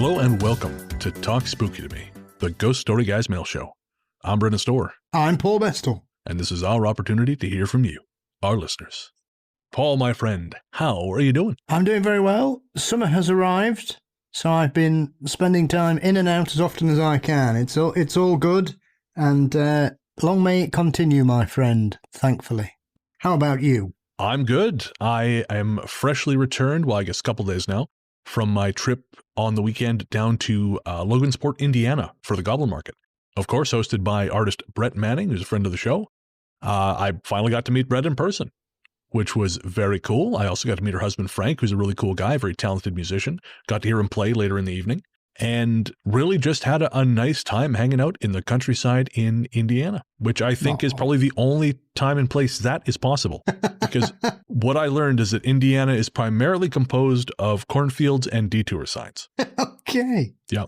Hello and welcome to Talk Spooky to Me, the Ghost Story Guys mail show. I'm Brennan Storr. I'm Paul Bestel. And this is our opportunity to hear from you, our listeners. Paul, my friend, how are you doing? I'm doing very well. Summer has arrived, so I've been spending time in and out as often as I can. It's all good, and long may it continue, my friend, thankfully. How about you? I'm good. I am freshly returned, well, I guess a couple days now, from my trip on the weekend down to Logansport, Indiana for the Goblin Market. Of course, hosted by artist Brett Manning, who's a friend of the show. I finally got to meet Brett in person, which was very cool. I also got to meet her husband, Frank, who's a really cool guy, very talented musician. Got to hear him play later in the evening, and really just had a nice time hanging out in the countryside in Indiana, which I think is probably the only time and place that is possible. Because what I learned is that Indiana is primarily composed of cornfields and detour signs. Okay. Yeah.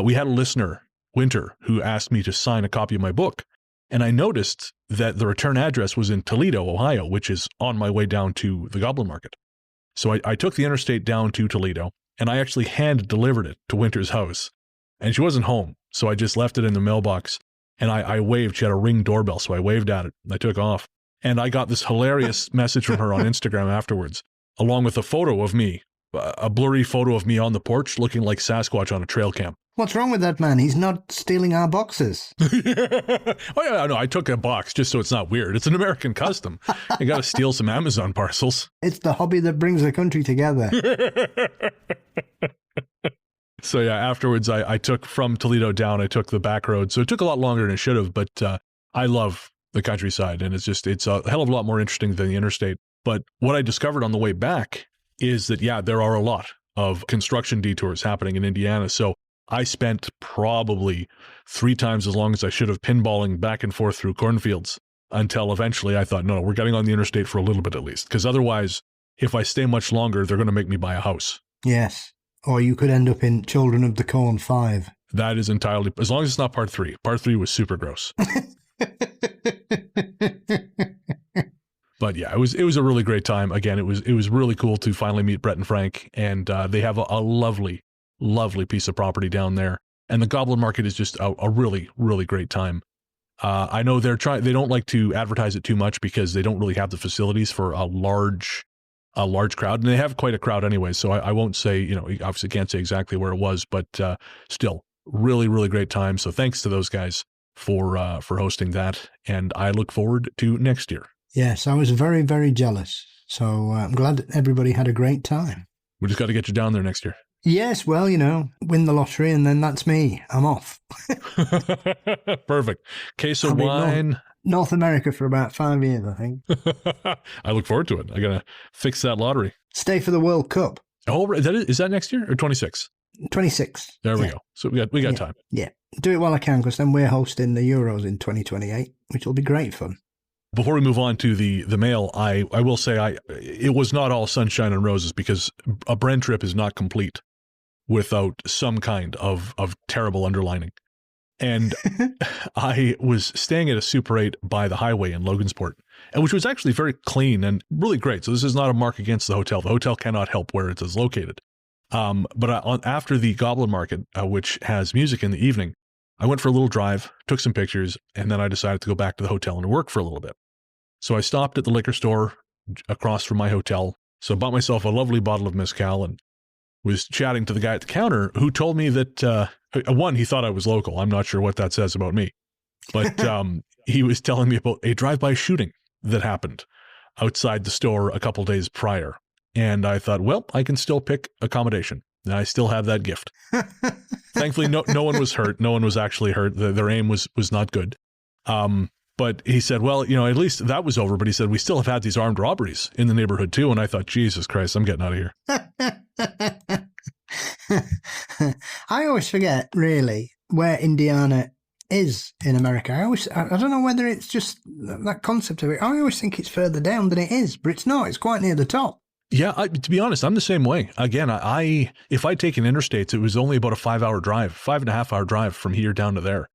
We had a listener, Winter, who asked me to sign a copy of my book. And I noticed that the return address was in Toledo, Ohio, which is on my way down to the Goblin Market. So I took the interstate down to Toledo, and I actually hand-delivered it to Winter's house. And she wasn't home, so I just left it in the mailbox. And I waved. She had a Ring doorbell, so I waved at it. I took off. And I got this hilarious message from her on Instagram afterwards, along with a photo of me, a blurry photo of me on the porch looking like Sasquatch on a trail cam. What's wrong with that man? He's not stealing our boxes. Oh, yeah, no, I took a box just so it's not weird. It's an American custom. You got to steal some Amazon parcels. It's the hobby that brings the country together. So, yeah, afterwards, I took from Toledo down, I took the back road. So it took a lot longer than it should have, but I love the countryside, and it's a hell of a lot more interesting than the interstate. But what I discovered on the way back is that, yeah, there are a lot of construction detours happening in Indiana. So I spent probably 3 times as long as I should have pinballing back and forth through cornfields until eventually I thought, no, we're getting on the interstate for a little bit at least. Because otherwise, if I stay much longer, they're going to make me buy a house. Yes. Or you could end up in Children of the Corn 5. That is entirely, as long as it's not part 3. Part 3 was super gross. But yeah, it was a really great time. Again, it was really cool to finally meet Brett and Frank, and they have a lovely piece of property down there. And the Goblin Market is just a really, really great time. I know they don't like to advertise it too much because they don't really have the facilities for a large crowd, and they have quite a crowd anyway. So I won't say, you obviously can't say exactly where it was, but still really, really great time. So thanks to those guys for hosting that. And I look forward to next year. Yes, I was very, very jealous. So I'm glad that everybody had a great time. We just got to get you down there next year. Yes, well, win the lottery and then that's me. I'm off. Perfect. Case of wine. North America for about 5 years, I think. I look forward to it. I got to fix that lottery. Stay for the World Cup. Oh, is that next year or 26? 26. There we go. So we got time. Yeah. Do it while I can, because then we're hosting the Euros in 2028, which will be great fun. Before we move on to the mail, I will say it was not all sunshine and roses, because a Bren trip is not complete without some kind of terrible underlining. And I was staying at a Super 8 by the highway in Logansport, and which was actually very clean and really great. So this is not a mark against the hotel. The hotel cannot help where it is located. But after the Goblin Market, which has music in the evening, I went for a little drive, took some pictures, and then I decided to go back to the hotel and work for a little bit. So I stopped at the liquor store across from my hotel. So I bought myself a lovely bottle of mezcal and was chatting to the guy at the counter, who told me that, one, he thought I was local. I'm not sure what that says about me. But he was telling me about a drive-by shooting that happened outside the store a couple days prior. And I thought, well, I can still pick accommodation. And I still have that gift. Thankfully, no one was hurt. No one was actually hurt. Their aim was not good. But he said, well, at least that was over. But he said, we still have had these armed robberies in the neighborhood too. And I thought, Jesus Christ, I'm getting out of here. I always forget, really, where Indiana is in America. I don't know whether it's just that concept of it. I always think it's further down than it is, but it's not. It's quite near the top. Yeah, to be honest, I'm the same way. Again, if I take an interstates, it was only about a 5-hour drive, 5.5-hour drive from here down to there,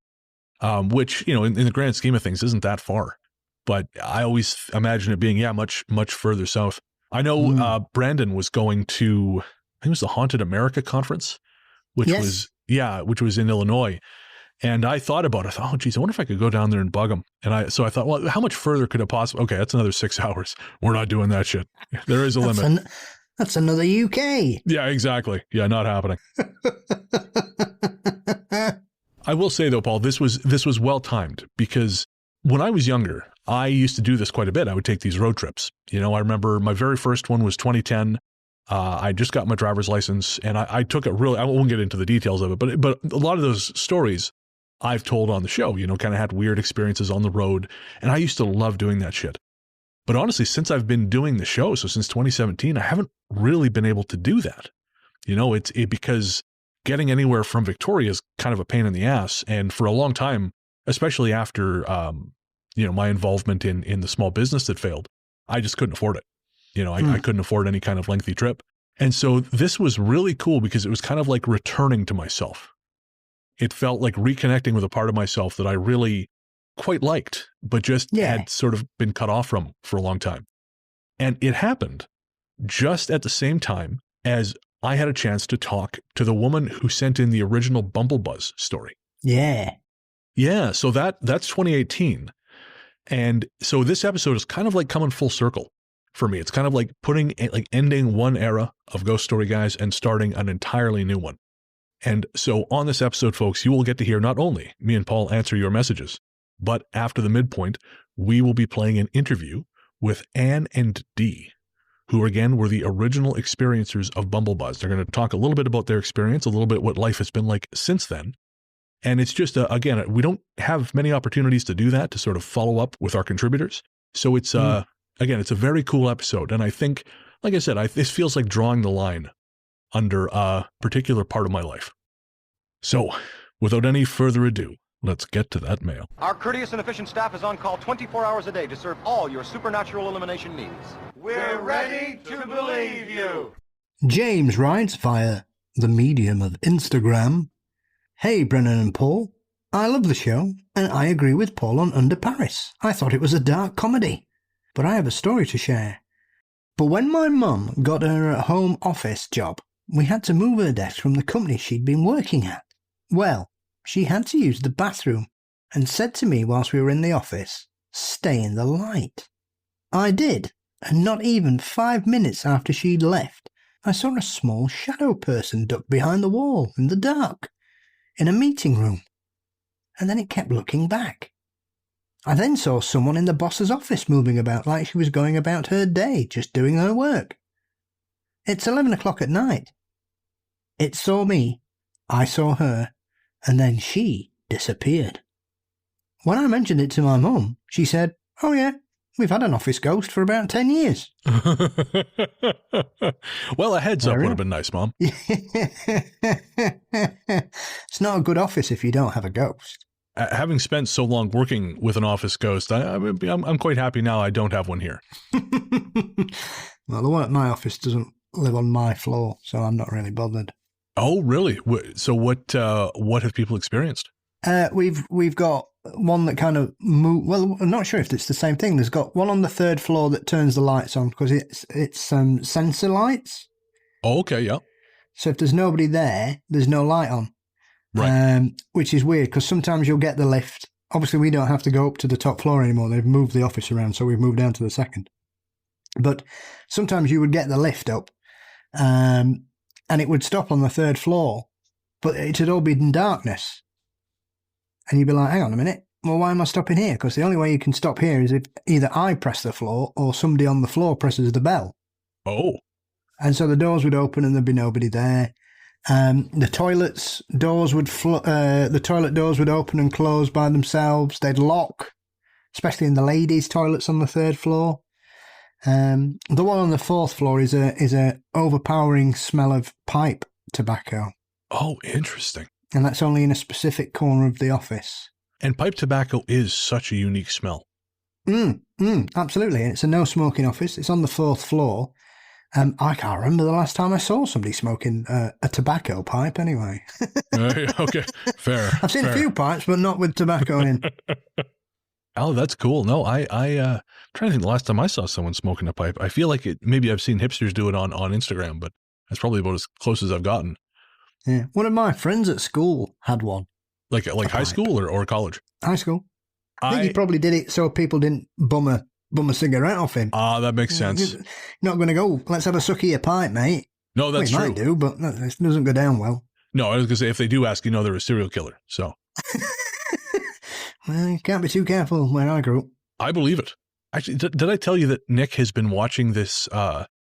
which, in the grand scheme of things, isn't that far. But I always imagine it being, much, much further south. I know Brandon was going to think it was the Haunted America conference, which Yes. which was in Illinois. And I thought about it. I thought, oh, geez, I wonder if I could go down there and bug them. So I thought, well, how much further could it possibly? Okay, that's another 6 hours. We're not doing that shit. There is a limit. That's another UK. Yeah, exactly. Yeah, not happening. I will say though, Paul, this was well timed, because when I was younger, I used to do this quite a bit. I would take these road trips. You know, I remember my very first one was 2010. I just got my driver's license, and I took it really. I won't get into the details of it, but a lot of those stories I've told on the show, you know, kind of had weird experiences on the road, and I used to love doing that shit. But honestly, since I've been doing the show, so since 2017, I haven't really been able to do that. You know, because getting anywhere from Victoria is kind of a pain in the ass. And for a long time, especially after, you know, my involvement in the small business that failed, I just couldn't afford it. You know, I couldn't afford any kind of lengthy trip. And so this was really cool because it was kind of like returning to myself. It felt like reconnecting with a part of myself that I really quite liked, but just had sort of been cut off from for a long time. And it happened just at the same time as I had a chance to talk to the woman who sent in the original Bumblebuzz story. Yeah. Yeah. So that's 2018. And so this episode is kind of like coming full circle for me. It's kind of like ending one era of Ghost Story Guys and starting an entirely new one. And so on this episode, folks, you will get to hear not only me and Paul answer your messages, but after the midpoint, we will be playing an interview with Anne and Dee, who again were the original experiencers of Bumblebuzz. They're going to talk a little bit about their experience, a little bit what life has been like since then. And it's just, again, we don't have many opportunities to do that, to sort of follow up with our contributors. So it's, again, it's a very cool episode. And I think, like I said, this feels like drawing the line under a particular part of my life. So without any further ado, let's get to that mail. Our courteous and efficient staff is on call 24 hours a day to serve all your supernatural elimination needs. We're ready to believe you. James writes via the medium of Instagram, "Hey Brennan and Paul, I love the show, and I agree with Paul on Under Paris. I thought it was a dark comedy, but I have a story to share. But when my mum got her home office job, we had to move her desk from the company she'd been working at. Well, she had to use the bathroom and said to me whilst we were in the office, 'Stay in the light.' I did, and not even 5 minutes after she'd left, I saw a small shadow person duck behind the wall in the dark, in a meeting room, and then it kept looking back. I then saw someone in the boss's office moving about like she was going about her day, just doing her work. It's 11 o'clock at night. It saw me, I saw her, and then she disappeared. When I mentioned it to my mum, she said, 'Oh yeah, we've had an office ghost for about 10 years. Well, a heads up would have been nice, Mom. It's not a good office if you don't have a ghost. Having spent so long working with an office ghost, I'm quite happy now I don't have one here. Well, the one at my office doesn't live on my floor, so I'm not really bothered. Oh, really? So what have people experienced? We've got one that kind of well, I'm not sure if it's the same thing. There's got one on the 3rd floor that turns the lights on because it's sensor lights. Oh, okay, yeah. So if there's nobody there, there's no light on. Right. Which is weird because sometimes you'll get the lift. Obviously, we don't have to go up to the top floor anymore. They've moved the office around, so we've moved down to the 2nd. But sometimes you would get the lift up, and it would stop on the 3rd floor, but it had all been in darkness. And you'd be like, hang on a minute, well, why am I stopping here? Because the only way you can stop here is if either I press the floor or somebody on the floor presses the bell. Oh. And so the doors would open and there'd be nobody there. The toilet doors would open and close by themselves. They'd lock, especially in the ladies' toilets on the 3rd floor. The one on the 4th floor is a overpowering smell of pipe tobacco. Oh, interesting. And that's only in a specific corner of the office. And pipe tobacco is such a unique smell. Absolutely. And it's a no smoking office. It's on the 4th floor. I can't remember the last time I saw somebody smoking a tobacco pipe anyway. Okay, fair. I've seen a few pipes, but not with tobacco in. Oh, that's cool. No, I'm trying to think the last time I saw someone smoking a pipe. I feel like maybe I've seen hipsters do it on Instagram, but That's probably about as close as I've gotten. Yeah. One of my friends at school had one. Like high school or college? High school. I think he probably did it so people didn't bum a cigarette off him. That makes sense. You're not going to go, let's have a suck of your pipe, mate. No, that's well, true. Might do, but it doesn't go down well. No, I was going to say, if they do ask, they're a serial killer. So. Well, you can't be too careful where I grew up. I believe it. Actually, did I tell you that Nick has been watching this?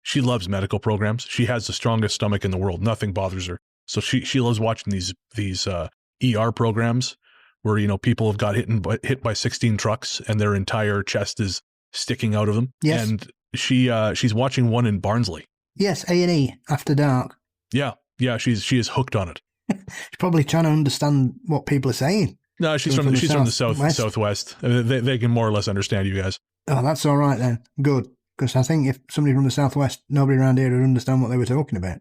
She loves medical programs. She has the strongest stomach in the world. Nothing bothers her. So she loves watching these ER programs where, people have got hit by 16 trucks and their entire chest is sticking out of them. Yes. And she's watching one in Barnsley. Yes, A&E, After Dark. Yeah, she is hooked on it. She's probably trying to understand what people are saying. No, she's from the southwest. They can more or less understand you guys. Oh, that's all right then. Good. Because I think if somebody from the southwest, nobody around here would understand what they were talking about.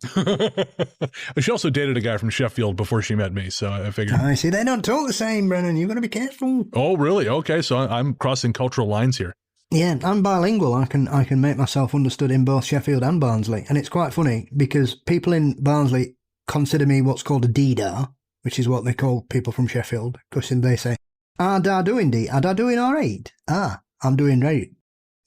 She also dated a guy from Sheffield before she met me, so I figured. I see. They don't talk the same, Brennan. You've got to be careful. Oh, really? Okay, so I'm crossing cultural lines here. Yeah, I'm bilingual. I can make myself understood in both Sheffield and Barnsley. And it's quite funny because people in Barnsley consider me what's called a Deedar, which is what they call people from Sheffield. Because they say, da doing, Dee? Da doing all right? I'm doing right.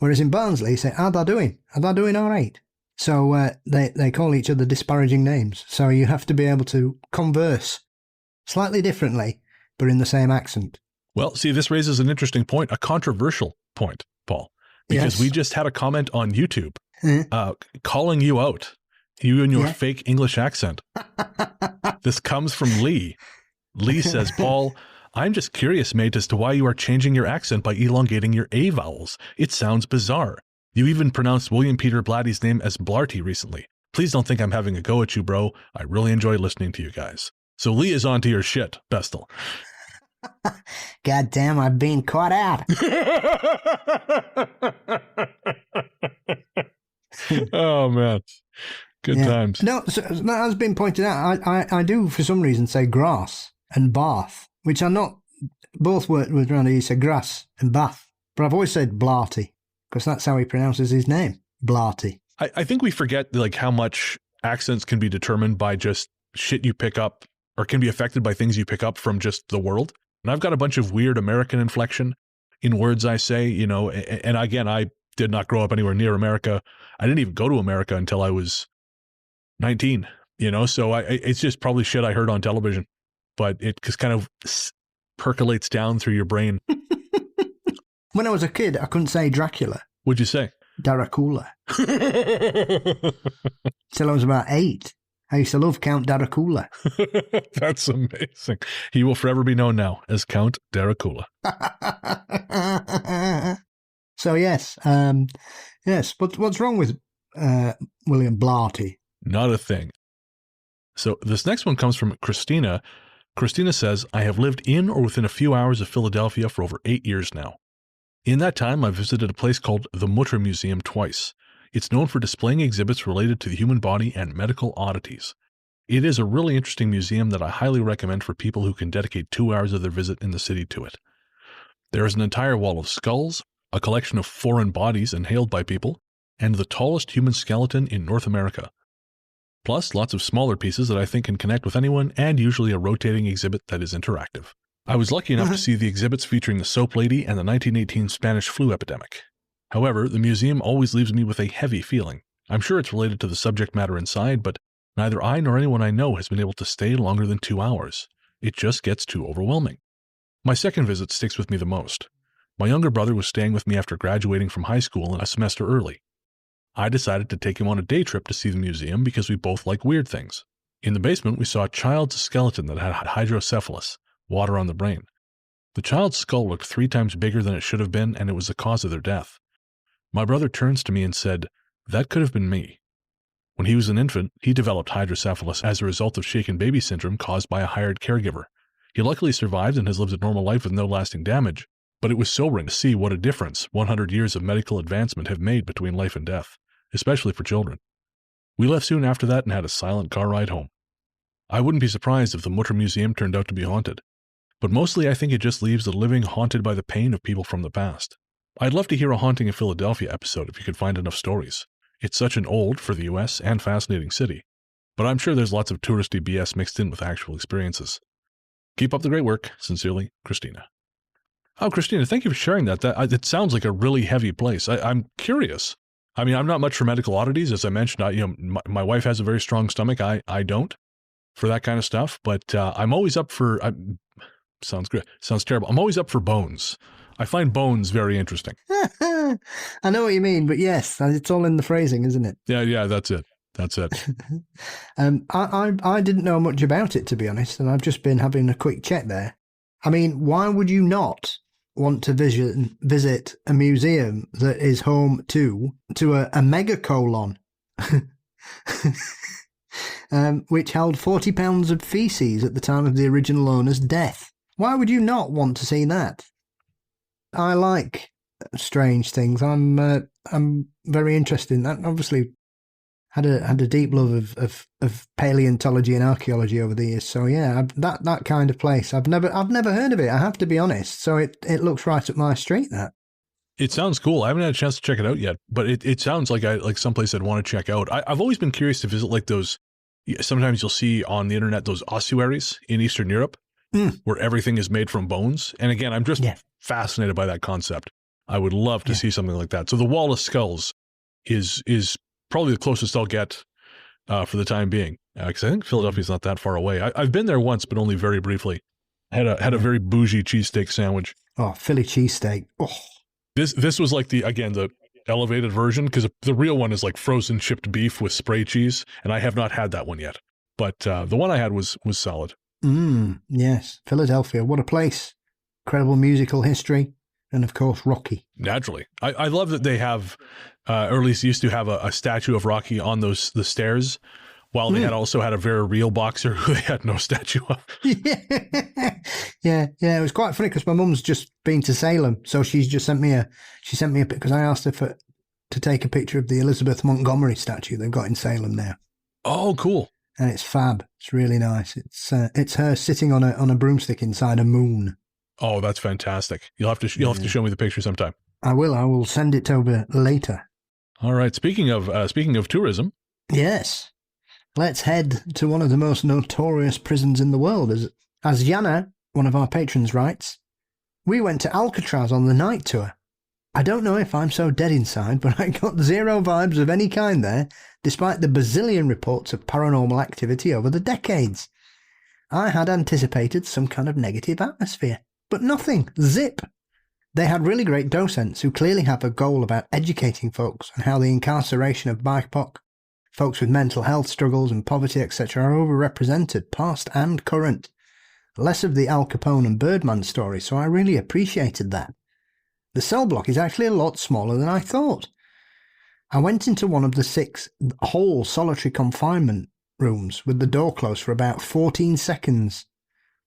Whereas in Barnsley, say, da doing? Da doing all right? So they call each other disparaging names. So you have to be able to converse slightly differently, but in the same accent. Well, see, this raises an interesting point, a controversial point, Paul, because we just had a comment on YouTube calling you out, you and your fake English accent. This comes from Lee. Lee says, Paul, I'm just curious, mate, as to why you are changing your accent by elongating your A vowels. It sounds bizarre. You even pronounced William Peter Blatty's name as Blarty recently. Please don't think I'm having a go at you, bro. I really enjoy listening to you guys. So Lee is on to your shit, Bestel. God damn, I've been caught out. Oh, man. Good times. No, so, that has been pointed out. I do, for some reason, say grass and bath, which are not, both words around here, you say grass and bath. But I've always said Blarty, because that's how he pronounces his name, Blarty. I think we forget how much accents can be determined by just shit you pick up, or can be affected by things you pick up from just the world. And I've got a bunch of weird American inflection in words I say, and again, I did not grow up anywhere near America. I didn't even go to America until I was 19, so it's just probably shit I heard on television, but it just kind of percolates down through your brain. When I was a kid, I couldn't say Dracula. What'd you say? Dracula. Till I was about 8. I used to love Count Dracula. That's amazing. He will forever be known now as Count Dracula. So yes. But what's wrong with William Blarty? Not a thing. So this next one comes from Christina. Christina says, I have lived in or within a few hours of Philadelphia for over 8 years now. In that time, I've visited a place called the Mutter Museum twice. It's known for displaying exhibits related to the human body and medical oddities. It is a really interesting museum that I highly recommend for people who can dedicate 2 hours of their visit in the city to it. There is an entire wall of skulls, a collection of foreign bodies inhaled by people, and the tallest human skeleton in North America. Plus, lots of smaller pieces that I think can connect with anyone, and usually a rotating exhibit that is interactive. I was lucky enough to see the exhibits featuring the soap lady and the 1918 Spanish flu epidemic. However, the museum always leaves me with a heavy feeling. I'm sure it's related to the subject matter inside, but neither I nor anyone I know has been able to stay longer than 2 hours. It just gets too overwhelming. My second visit sticks with me the most. My younger brother was staying with me after graduating from high school a semester early. I decided to take him on a day trip to see the museum because we both like weird things. In the basement, we saw a child's skeleton that had hydrocephalus, water on the brain. The child's skull looked 3 times bigger than it should have been, and it was the cause of their death. My brother turns to me and said, "That could have been me." When he was an infant, he developed hydrocephalus as a result of shaken baby syndrome caused by a hired caregiver. He luckily survived and has lived a normal life with no lasting damage, but it was sobering to see what a difference 100 years of medical advancement have made between life and death, especially for children. We left soon after that and had a silent car ride home. I wouldn't be surprised if the Mutter Museum turned out to be haunted, but mostly I think it just leaves the living haunted by the pain of people from the past. I'd love to hear a Haunting in Philadelphia episode if you could find enough stories. It's such an old, for the US, and fascinating city. but I'm sure there's lots of touristy BS mixed in with actual experiences. Keep up the great work. Sincerely, Christina. Oh, Christina, thank you for sharing that. It sounds like a really heavy place. I'm curious. I mean, I'm not much for medical oddities, as I mentioned. My wife has a very strong stomach. I don't for that kind of stuff, but I'm always up for. Sounds good. Sounds terrible. I'm always up for bones. I find bones very interesting. I know what you mean, but yes, it's all in the phrasing, isn't it? Yeah, that's it. I didn't know much about it, to be honest, and I've just been having a quick check there. I mean, why would you not want to visit a museum that is home to a megacolon, which held 40 pounds of feces at the time of the original owner's death? Why would you not want to see that? I like strange things. I'm very interested in that. Obviously, had a deep love of paleontology and archaeology over the years. So yeah, that kind of place. I've never heard of it. I have to be honest. So it looks right up my street. That. It sounds cool. I haven't had a chance to check it out yet, but it sounds like someplace I'd want to check out. I've always been curious to visit like those. Sometimes you'll see on the internet those ossuaries in Eastern Europe. Where everything is made from bones. And again, I'm just fascinated by that concept. I would love to see something like that. So the Wall of Skulls is probably the closest I'll get for the time being. Because I think Philadelphia's not that far away. I've been there once, but only very briefly. Had a very bougie cheesesteak sandwich. Oh, Philly cheesesteak. Oh. This was like the elevated version, because the real one is like frozen chipped beef with spray cheese, and I have not had that one yet. But the one I had was solid. Yes. Philadelphia, what a place. Incredible musical history, and of course, Rocky. Naturally. I love that they have, or at least used to have a statue of Rocky on the stairs, while they had also had a very real boxer who they had no statue of. Yeah. It was quite funny because my mum's just been to Salem, so she's just sent me a because I asked her to take a picture of the Elizabeth Montgomery statue they've got in Salem now. Oh, cool. And it's fab. It's really nice. It's her sitting on a broomstick inside a moon. Oh, that's fantastic. You'll have to show me the picture sometime. I will. I will send it over later. All right. Speaking of tourism. Yes. Let's head to one of the most notorious prisons in the world. As Yana, one of our patrons, writes, we went to Alcatraz on the night tour. I don't know if I'm so dead inside, but I got zero vibes of any kind there, despite the bazillion reports of paranormal activity over the decades. I had anticipated some kind of negative atmosphere, but nothing. Zip. They had really great docents who clearly have a goal about educating folks on how the incarceration of BIPOC, folks with mental health struggles and poverty, etc., are overrepresented, past and current. Less of the Al Capone and Birdman story, so I really appreciated that. The cell block is actually a lot smaller than I thought. I went into one of the 6 whole solitary confinement rooms with the door closed for about 14 seconds.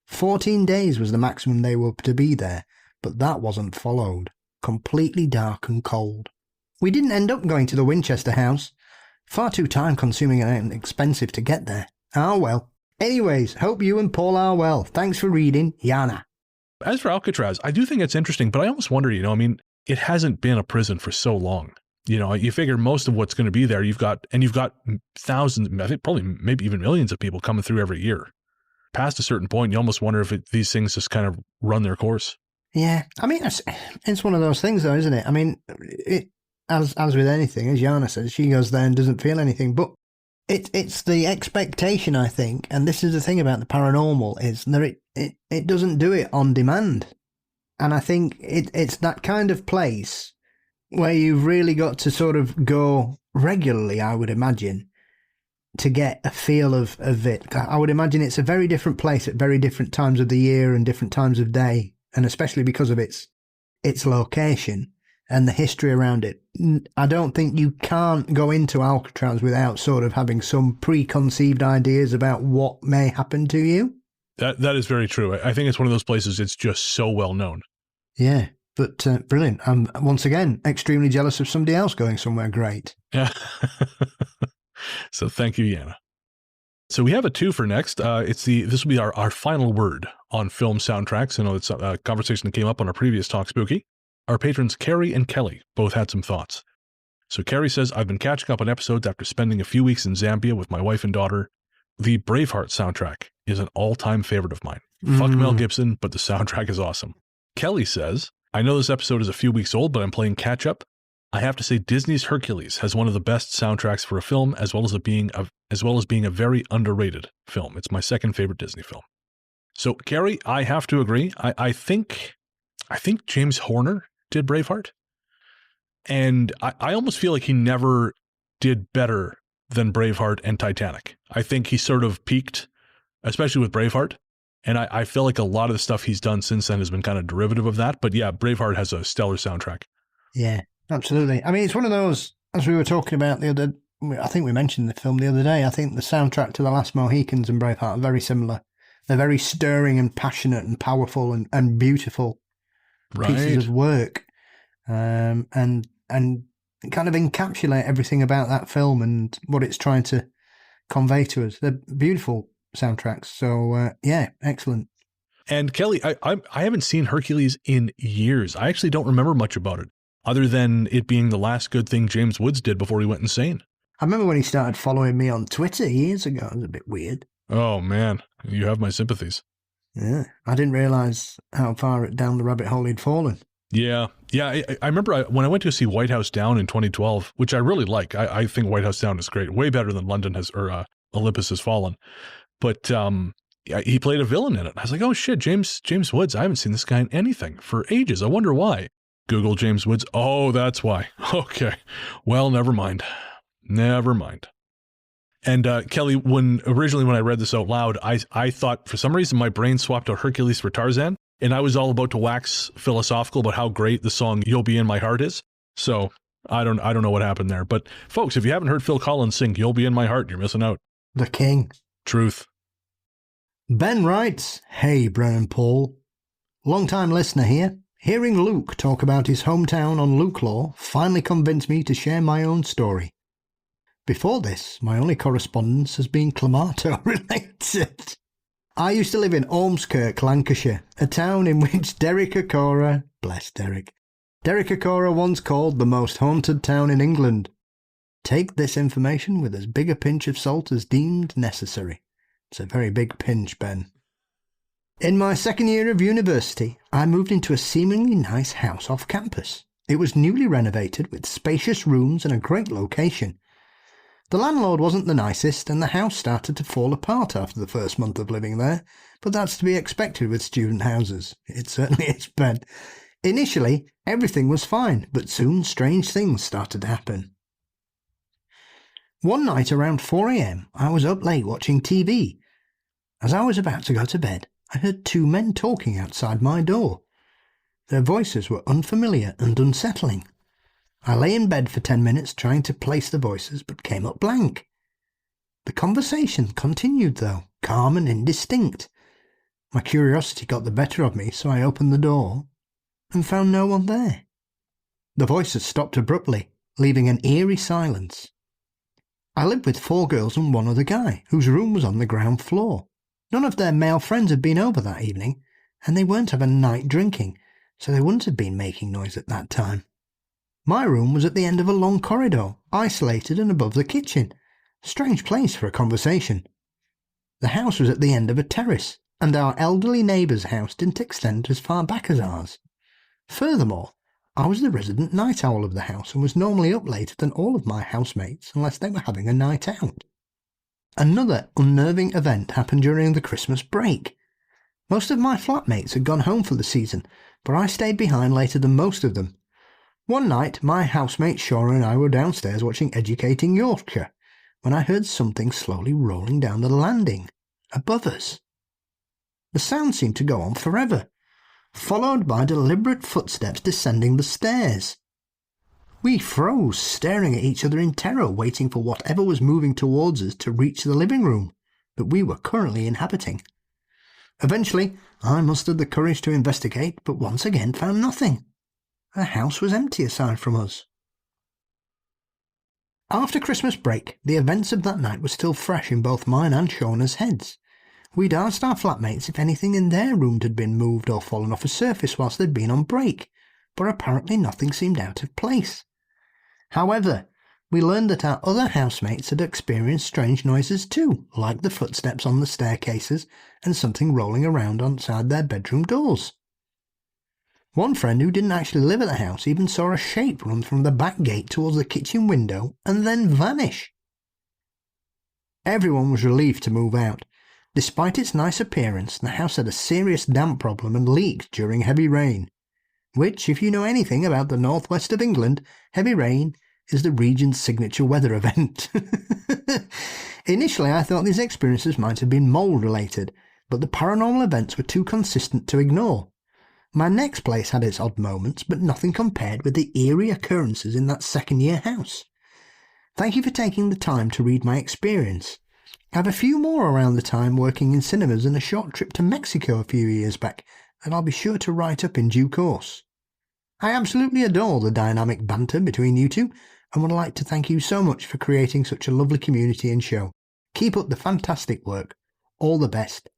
14 days was the maximum they were to be there, but that wasn't followed. Completely dark and cold. We didn't end up going to the Winchester House. Far too time-consuming and expensive to get there. Ah well. Anyways, hope you and Paul are well. Thanks for reading, Yana. As for Alcatraz, I do think it's interesting, but I almost wonder, it hasn't been a prison for so long. You figure most of what's going to be there, you've got thousands, I think probably maybe even millions of people coming through every year. Past a certain point, you almost wonder if these things just kind of run their course. Yeah, I mean, it's one of those things though, isn't it? I mean, as with anything, as Yana says, she goes there and doesn't feel anything, but it's the expectation, I think, and this is the thing about the paranormal, is that it doesn't do it on demand. And I think it's that kind of place where you've really got to sort of go regularly, I would imagine, to get a feel of it. I would imagine it's a very different place at very different times of the year and different times of day, and especially because of its location and the history around it. I don't think you can't go into Alcatraz without sort of having some preconceived ideas about what may happen to you. That is very true. I think it's one of those places it's just so well known. Yeah, but brilliant. I'm once again extremely jealous of somebody else going somewhere great. Yeah. So thank you, Yana. So we have a 2 for next. This will be our final word on film soundtracks. I know it's a conversation that came up on our previous Talk Spooky. Our patrons Carrie and Kelly both had some thoughts. So Carrie says, I've been catching up on episodes after spending a few weeks in Zambia with my wife and daughter, the Braveheart soundtrack is an all-time favorite of mine. Fuck Mel Gibson, but the soundtrack is awesome. Kelly says, I know this episode is a few weeks old, but I'm playing catch-up. I have to say Disney's Hercules has one of the best soundtracks for a film, as well as being a very underrated film. It's my second favorite Disney film. So, Carrie, I have to agree. I think James Horner did Braveheart, and I almost feel like he never did better than Braveheart and Titanic. I think he sort of peaked, especially with Braveheart, and I feel like a lot of the stuff he's done since then has been kind of derivative of that. But yeah, Braveheart has a stellar soundtrack. Yeah, absolutely. I mean, it's one of those, as we were talking about I think we mentioned the film the other day, I think the soundtrack to The Last Mohicans and Braveheart are very similar. They're very stirring and passionate and powerful and beautiful pieces of work, and kind of encapsulate everything about that film and what it's trying to convey to us. They're beautiful soundtracks. So yeah, excellent. And Kelly, I haven't seen Hercules in years. I actually don't remember much about it, other than it being the last good thing James Woods did before he went insane. I remember when he started following me on Twitter years ago. It was a bit weird. Oh man, you have my sympathies. Yeah, I didn't realise how far down the rabbit hole he'd fallen. Yeah. I remember when I went to see White House Down in 2012, which I really like. I think White House Down is great, way better than Olympus Has Fallen. But he played a villain in it. I was like, oh shit, James Woods. I haven't seen this guy in anything for ages. I wonder why. Google James Woods. Oh, that's why. Okay. Well, never mind. And Kelly, when I read this out loud, I thought for some reason my brain swapped out Hercules for Tarzan, and I was all about to wax philosophical about how great the song "You'll Be in My Heart" is. So I don't know what happened there. But folks, if you haven't heard Phil Collins sing "You'll Be in My Heart," you're missing out. The king. Truth. Ben writes, "Hey, Brennan Paul. Long-time listener here. Hearing Luke talk about his hometown on Luke Law finally convinced me to share my own story. Before this, my only correspondence has been Clamato-related. I used to live in Ormskirk, Lancashire, a town in which Derek Acora, bless Derek Acora once called the most haunted town in England. Take this information with as big a pinch of salt as deemed necessary. It's a very big pinch, Ben. In my second year of university, I moved into a seemingly nice house off campus. It was newly renovated with spacious rooms and a great location. The landlord wasn't the nicest, and the house started to fall apart after the first month of living there, but that's to be expected with student houses. It certainly is, Ben. Initially, everything was fine, but soon strange things started to happen. One night around 4 a.m, I was up late watching TV. As I was about to go to bed, I heard two men talking outside my door. Their voices were unfamiliar and unsettling. I lay in bed for 10 minutes trying to place the voices, but came up blank. The conversation continued, though, calm and indistinct. My curiosity got the better of me, so I opened the door and found no one there. The voices stopped abruptly, leaving an eerie silence. I lived with 4 girls and 1 other guy, whose room was on the ground floor. None of their male friends had been over that evening, and they weren't having a night drinking, so they wouldn't have been making noise at that time. My room was at the end of a long corridor, isolated and above the kitchen. Strange place for a conversation. The house was at the end of a terrace, and our elderly neighbour's house didn't extend as far back as ours. Furthermore, I was the resident night owl of the house and was normally up later than all of my housemates unless they were having a night out. Another unnerving event happened during the Christmas break. Most of my flatmates had gone home for the season, but I stayed behind later than most of them. One night, my housemate Shauna and I were downstairs watching Educating Yorkshire, when I heard something slowly rolling down the landing, above us. The sound seemed to go on forever, followed by deliberate footsteps descending the stairs. We froze, staring at each other in terror, waiting for whatever was moving towards us to reach the living room that we were currently inhabiting. Eventually, I mustered the courage to investigate, but once again found nothing. The house was empty aside from us. After Christmas break, the events of that night were still fresh in both mine and Shauna's heads. We'd asked our flatmates if anything in their room had been moved or fallen off a surface whilst they'd been on break, but apparently nothing seemed out of place. However, we learned that our other housemates had experienced strange noises too, like the footsteps on the staircases and something rolling around outside their bedroom doors. One friend who didn't actually live at the house even saw a shape run from the back gate towards the kitchen window and then vanish. Everyone was relieved to move out. Despite its nice appearance, the house had a serious damp problem and leaked during heavy rain, which, if you know anything about the northwest of England, heavy rain is the region's signature weather event. Initially, I thought these experiences might have been mould-related, but the paranormal events were too consistent to ignore. My next place had its odd moments, but nothing compared with the eerie occurrences in that second-year house. Thank you for taking the time to read my experience. I have a few more around the time working in cinemas and a short trip to Mexico a few years back that I'll be sure to write up in due course. I absolutely adore the dynamic banter between you two and would like to thank you so much for creating such a lovely community and show. Keep up the fantastic work. All the best.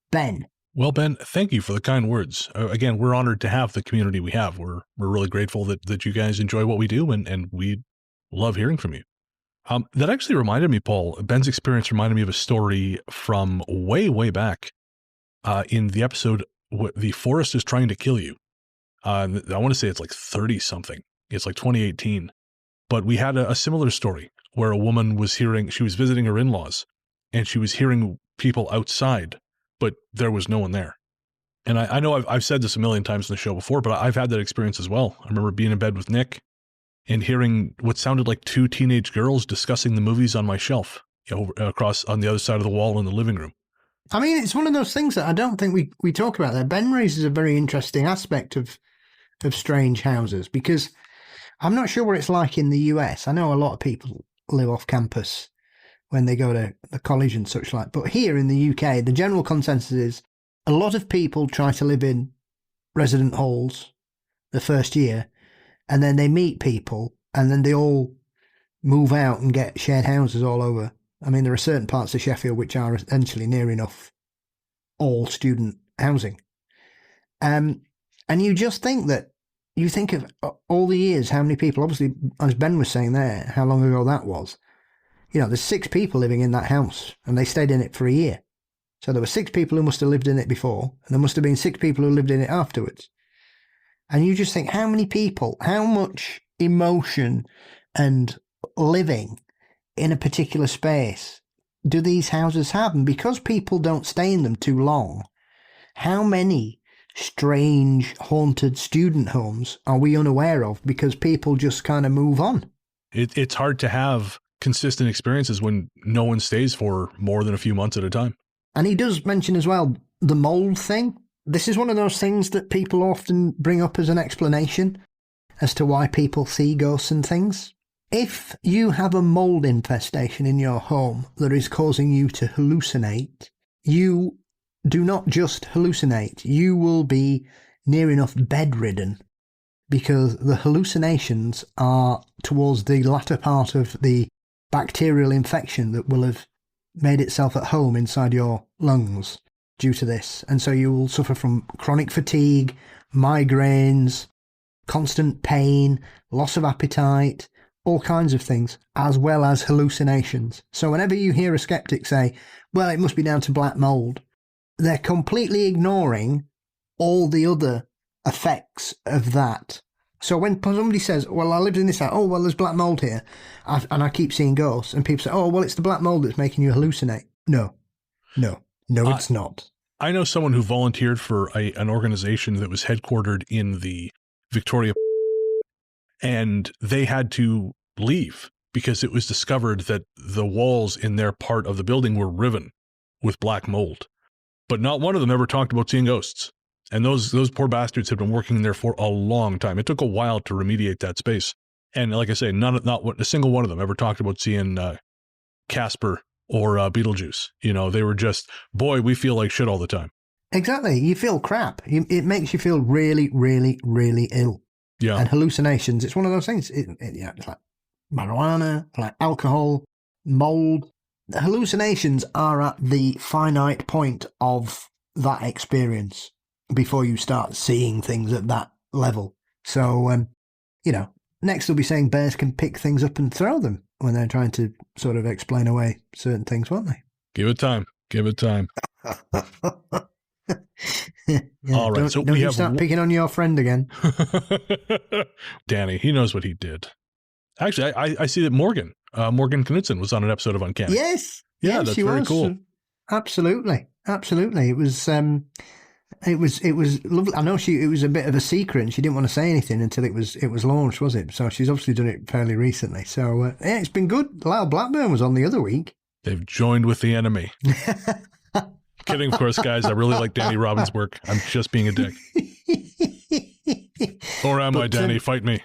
Ben. Well, Ben, thank you for the kind words. Again, we're honored to have the community we have. We're really grateful that you guys enjoy what we do, and we love hearing from you. That actually reminded me, Paul, Ben's experience reminded me of a story from way, way back in the episode, The Forest is Trying to Kill You. I want to say it's like 30-something. It's like 2018. But we had a similar story where a woman was she was visiting her in-laws, and she was hearing people outside, but there was no one there. And I know I've said this a million times in the show before, but I've had that experience as well. I remember being in bed with Nick and hearing what sounded like two teenage girls discussing the movies on my shelf, across on the other side of the wall in the living room. I mean, it's one of those things that I don't think we talk about there. Ben raises a very interesting aspect of strange houses, because I'm not sure what it's like in the US. I know a lot of people live off campus when they go to the college and such like. But here in the UK, the general consensus is a lot of people try to live in resident halls the first year, and then they meet people, and then they all move out and get shared houses all over. I mean, there are certain parts of Sheffield which are essentially near enough all student housing. And you just think that, you think of all the years, how many people, obviously, as Ben was saying there, how long ago that was. There's 6 people living in that house, and they stayed in it for a year. So there were 6 people who must have lived in it before, and there must have been 6 people who lived in it afterwards. And you just think, how many people, how much emotion and living in a particular space do these houses have? And because people don't stay in them too long, how many strange, haunted student homes are we unaware of because people just kind of move on? It's hard to have consistent experiences when no one stays for more than a few months at a time. And he does mention as well the mold thing. This is one of those things that people often bring up as an explanation as to why people see ghosts and things. If you have a mold infestation in your home that is causing you to hallucinate, you do not just hallucinate, you will be near enough bedridden, because the hallucinations are towards the latter part of the bacterial infection that will have made itself at home inside your lungs due to this. And so you will suffer from chronic fatigue, migraines, constant pain, loss of appetite, all kinds of things, as well as hallucinations. So whenever you hear a skeptic say, well, it must be down to black mould, they're completely ignoring all the other effects of that. So when somebody says, well, I lived in this house, oh, well, there's black mould here, and I keep seeing ghosts, and people say, oh, well, it's the black mould that's making you hallucinate. No, it's not. I know someone who volunteered for an organization that was headquartered in the Victoria, and they had to leave because it was discovered that the walls in their part of the building were riven with black mold. But not one of them ever talked about seeing ghosts. And those poor bastards had been working there for a long time. It took a while to remediate that space. And like I say, not a single one of them ever talked about seeing Casper or Beetlejuice. They were just, boy, we feel like shit all the time. Exactly. You feel crap. It makes you feel really, really, really ill. Yeah. And hallucinations, it's one of those things. It's like marijuana, like alcohol, mold. The hallucinations are at the finite point of that experience before you start seeing things at that level. So, next they'll be saying bears can pick things up and throw them. when they're trying to sort of explain away certain things, weren't they? Give it time. Give it time. Yeah, All right, don't, so don't we you have start picking on your friend again. Danny, he knows what he did. Actually, I see that Morgan Knudsen was on an episode of Uncanny. Yes. Yeah, yes, that's she very was. cool. Absolutely. It was lovely. I know it was a bit of a secret and she didn't want to say anything until it was launched, was it? So she's obviously done it fairly recently. So yeah, it's been good. Lyle Blackburn was on the other week. They've joined with the enemy. Kidding, of course, guys. I really like Danny Robbins' work. I'm just being a dick. Or am I, Danny? Fight me.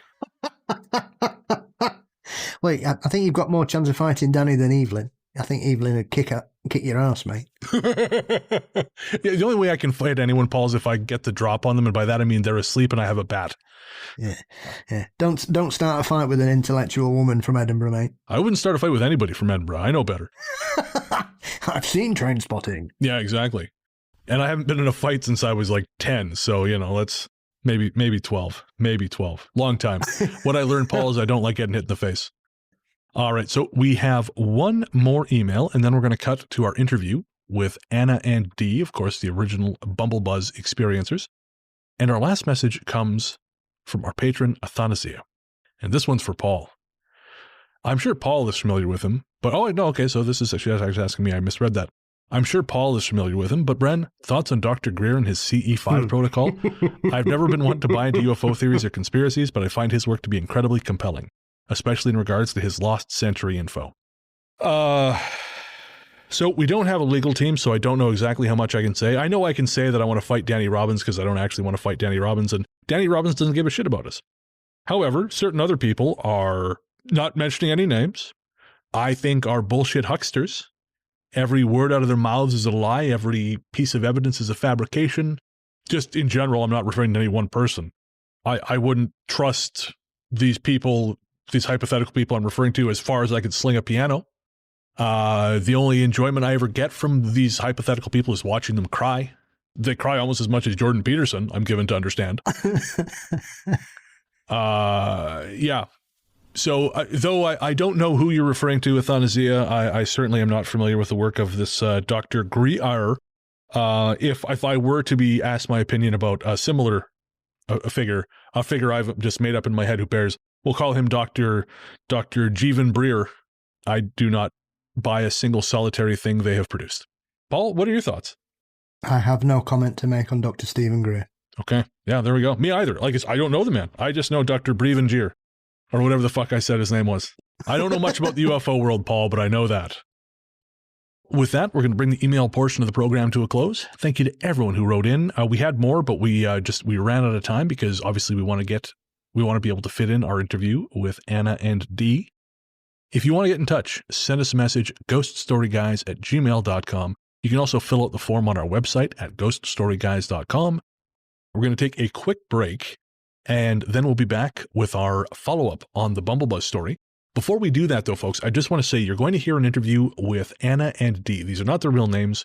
Wait, I think you've got more chance of fighting Danny than Evelyn. I think Evelyn would kick your ass, mate. Yeah, the only way I can fight anyone, Paul, is if I get the drop on them, and by that I mean they're asleep and I have a bat. Yeah. Don't start a fight with an intellectual woman from Edinburgh, mate. I wouldn't start a fight with anybody from Edinburgh. I know better. I've seen Train Spotting. Yeah, exactly. And I haven't been in a fight since I was like 10, so, let's maybe 12. Maybe 12. Long time. What I learned, Paul, is I don't like getting hit in the face. All right, so we have one more email, and then we're going to cut to our interview with Anna and Dee, of course, the original Bumblebuzz experiencers. And our last message comes from our patron, Athanasia. And this one's for Paul. I'm sure Paul is familiar with him, but okay, so this is actually asking me, I misread that. I'm sure Paul is familiar with him, but Bren, thoughts on Dr. Greer and his CE5 protocol? I've never been one to buy into UFO theories or conspiracies, but I find his work to be incredibly compelling, especially in regards to his lost century info. So we don't have a legal team, so I don't know exactly how much I can say. I know I can say that I want to fight Danny Robbins because I don't actually want to fight Danny Robbins, and Danny Robbins doesn't give a shit about us. However, certain other people are, not mentioning any names, I think are bullshit hucksters. Every word out of their mouths is a lie. Every piece of evidence is a fabrication. Just in general, I'm not referring to any one person. I wouldn't trust these people, these hypothetical people I'm referring to, as far as I could sling a piano. The only enjoyment I ever get from these hypothetical people is watching them cry. They cry almost as much as Jordan Peterson, I'm given to understand. Yeah. So, though I don't know who you're referring to, Athanasia, I certainly am not familiar with the work of this Dr. Greer. If I were to be asked my opinion about a similar figure I've just made up in my head who bears, we'll call him Dr. Jeevan Breer. I do not buy a single solitary thing they have produced. Paul, what are your thoughts? I have no comment to make on Dr. Stephen Greer. Okay. Yeah, there we go. Me either. I don't know the man. I just know Dr. Breven Gier, or whatever the fuck I said his name was. I don't know much about the UFO world, Paul, but I know that. With that, we're going to bring the email portion of the program to a close. Thank you to everyone who wrote in. We had more, but we ran out of time because obviously we want to be able to fit in our interview with Anna and Dee. If you want to get in touch, send us a message, ghoststoryguys@gmail.com. You can also fill out the form on our website at ghoststoryguys.com. We're going to take a quick break, and then we'll be back with our follow-up on the Bumblebuzz story. Before we do that, though, folks, I just want to say you're going to hear an interview with Anna and Dee. These are not their real names.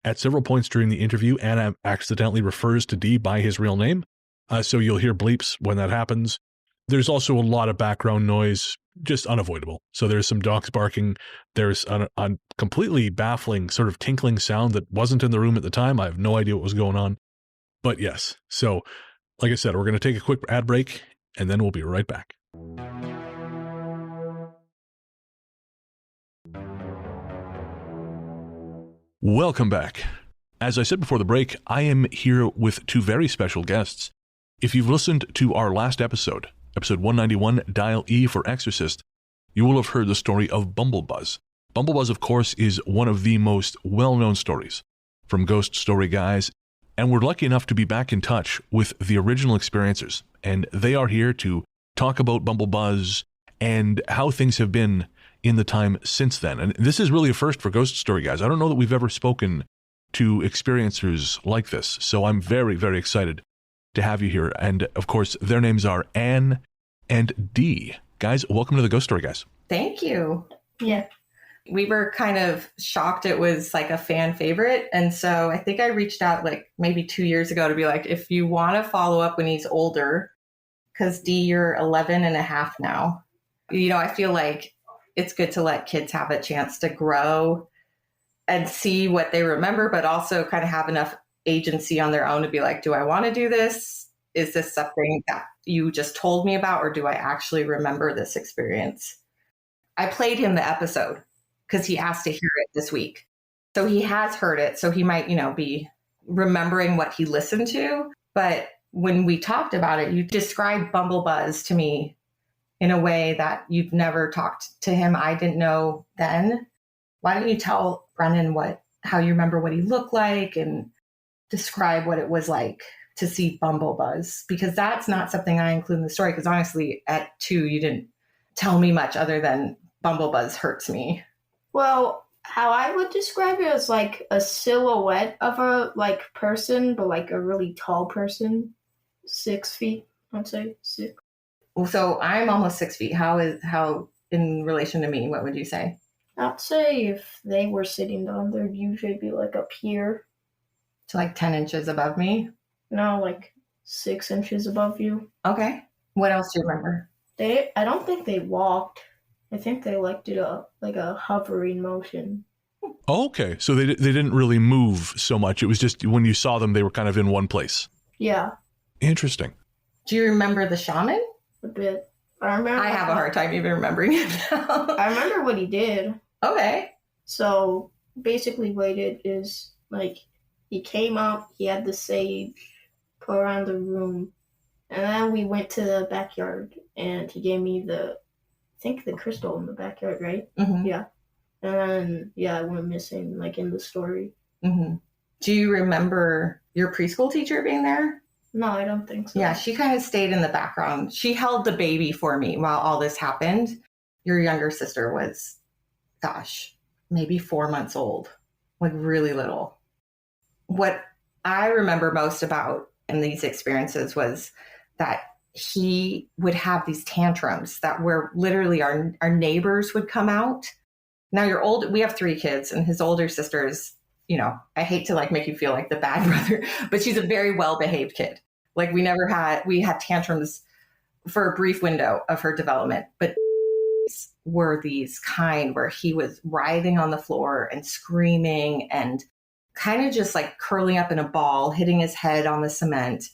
At several points during the interview, Anna accidentally refers to Dee by his real name, so you'll hear bleeps when that happens. There's also a lot of background noise, just unavoidable. So there's some dogs barking. There's a completely baffling sort of tinkling sound that wasn't in the room at the time. I have no idea what was going on. But yes, so like I said, we're going to take a quick ad break, and then we'll be right back. Welcome back. As I said before the break, I am here with two very special guests. If you've listened to our last episode 191, Dial E for Exorcist, you will have heard the story of Bumblebuzz. Bumblebuzz, of course, is one of the most well-known stories from Ghost Story Guys, and we're lucky enough to be back in touch with the original experiencers, and they are here to talk about Bumblebuzz and how things have been in the time since then. And this is really a first for Ghost Story Guys. I don't know that we've ever spoken to experiencers like this, so I'm very, very excited to have you here. And of course, their names are Anne and Dee. Guys, welcome to the Ghost Story Guys. Thank you. Yeah. We were kind of shocked it was like a fan favorite. And so I think I reached out like maybe 2 years ago to be like, if you want to follow up when he's older, because Dee, you're 11 and a half now. I feel like it's good to let kids have a chance to grow and see what they remember, but also kind of have enough agency on their own to be like, do I want to do this? Is this something that you just told me about, or do I actually remember this experience? I played him the episode because he asked to hear it this week. So he has heard it. So he might, be remembering what he listened to. But when we talked about it, you described Bumblebuzz to me in a way that you've never talked to him. I didn't know then. Why don't you tell Brennan how you remember what he looked like and describe what it was like to see Bumblebuzz? Because that's not something I include in the story. Because honestly, at 2, you didn't tell me much other than Bumblebuzz hurts me. Well, how I would describe it is like a silhouette of a person, but like a really tall person, 6 feet, I'd say 6. So I'm almost 6 feet. How in relation to me? What would you say? I'd say if they were sitting down, they'd usually be like up here. So like 10 inches above me? No, like 6 inches above you. Okay. What else do you remember? I don't think they walked. I think they did a hovering motion. Oh, okay. So they didn't really move so much. It was just when you saw them, they were kind of in one place. Yeah. Interesting. Do you remember the shaman? A bit. I have a hard time even remembering it now. I remember what he did. Okay. So basically what he did is he came out, he had the sage put around the room, and then we went to the backyard and he gave me the crystal in the backyard, right? Mm-hmm. Yeah. And then, I went missing in the story. Mm-hmm. Do you remember your preschool teacher being there? No, I don't think so. Yeah, she kind of stayed in the background. She held the baby for me while all this happened. Your younger sister was, maybe 4 months old, really little. What I remember most about in these experiences was that he would have these tantrums that were literally our neighbors would come out. Now we have 3 kids, and his older sister is, I hate to make you feel like the bad brother, but she's a very well-behaved kid. We had tantrums for a brief window of her development, but were these kind where he was writhing on the floor and screaming and kind of just curling up in a ball, hitting his head on the cement.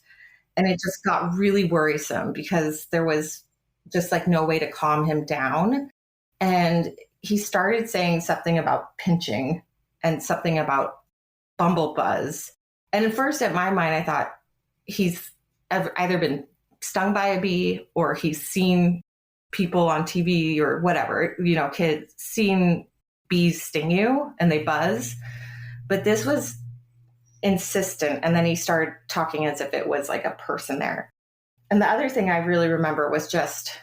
And it just got really worrisome because there was just no way to calm him down. And he started saying something about pinching and something about Bumblebuzz. And at first, in my mind, I thought he's either been stung by a bee or he's seen people on TV or whatever, kids seen bees sting you and they buzz. But this was insistent. And then he started talking as if it was a person there. And the other thing I really remember was just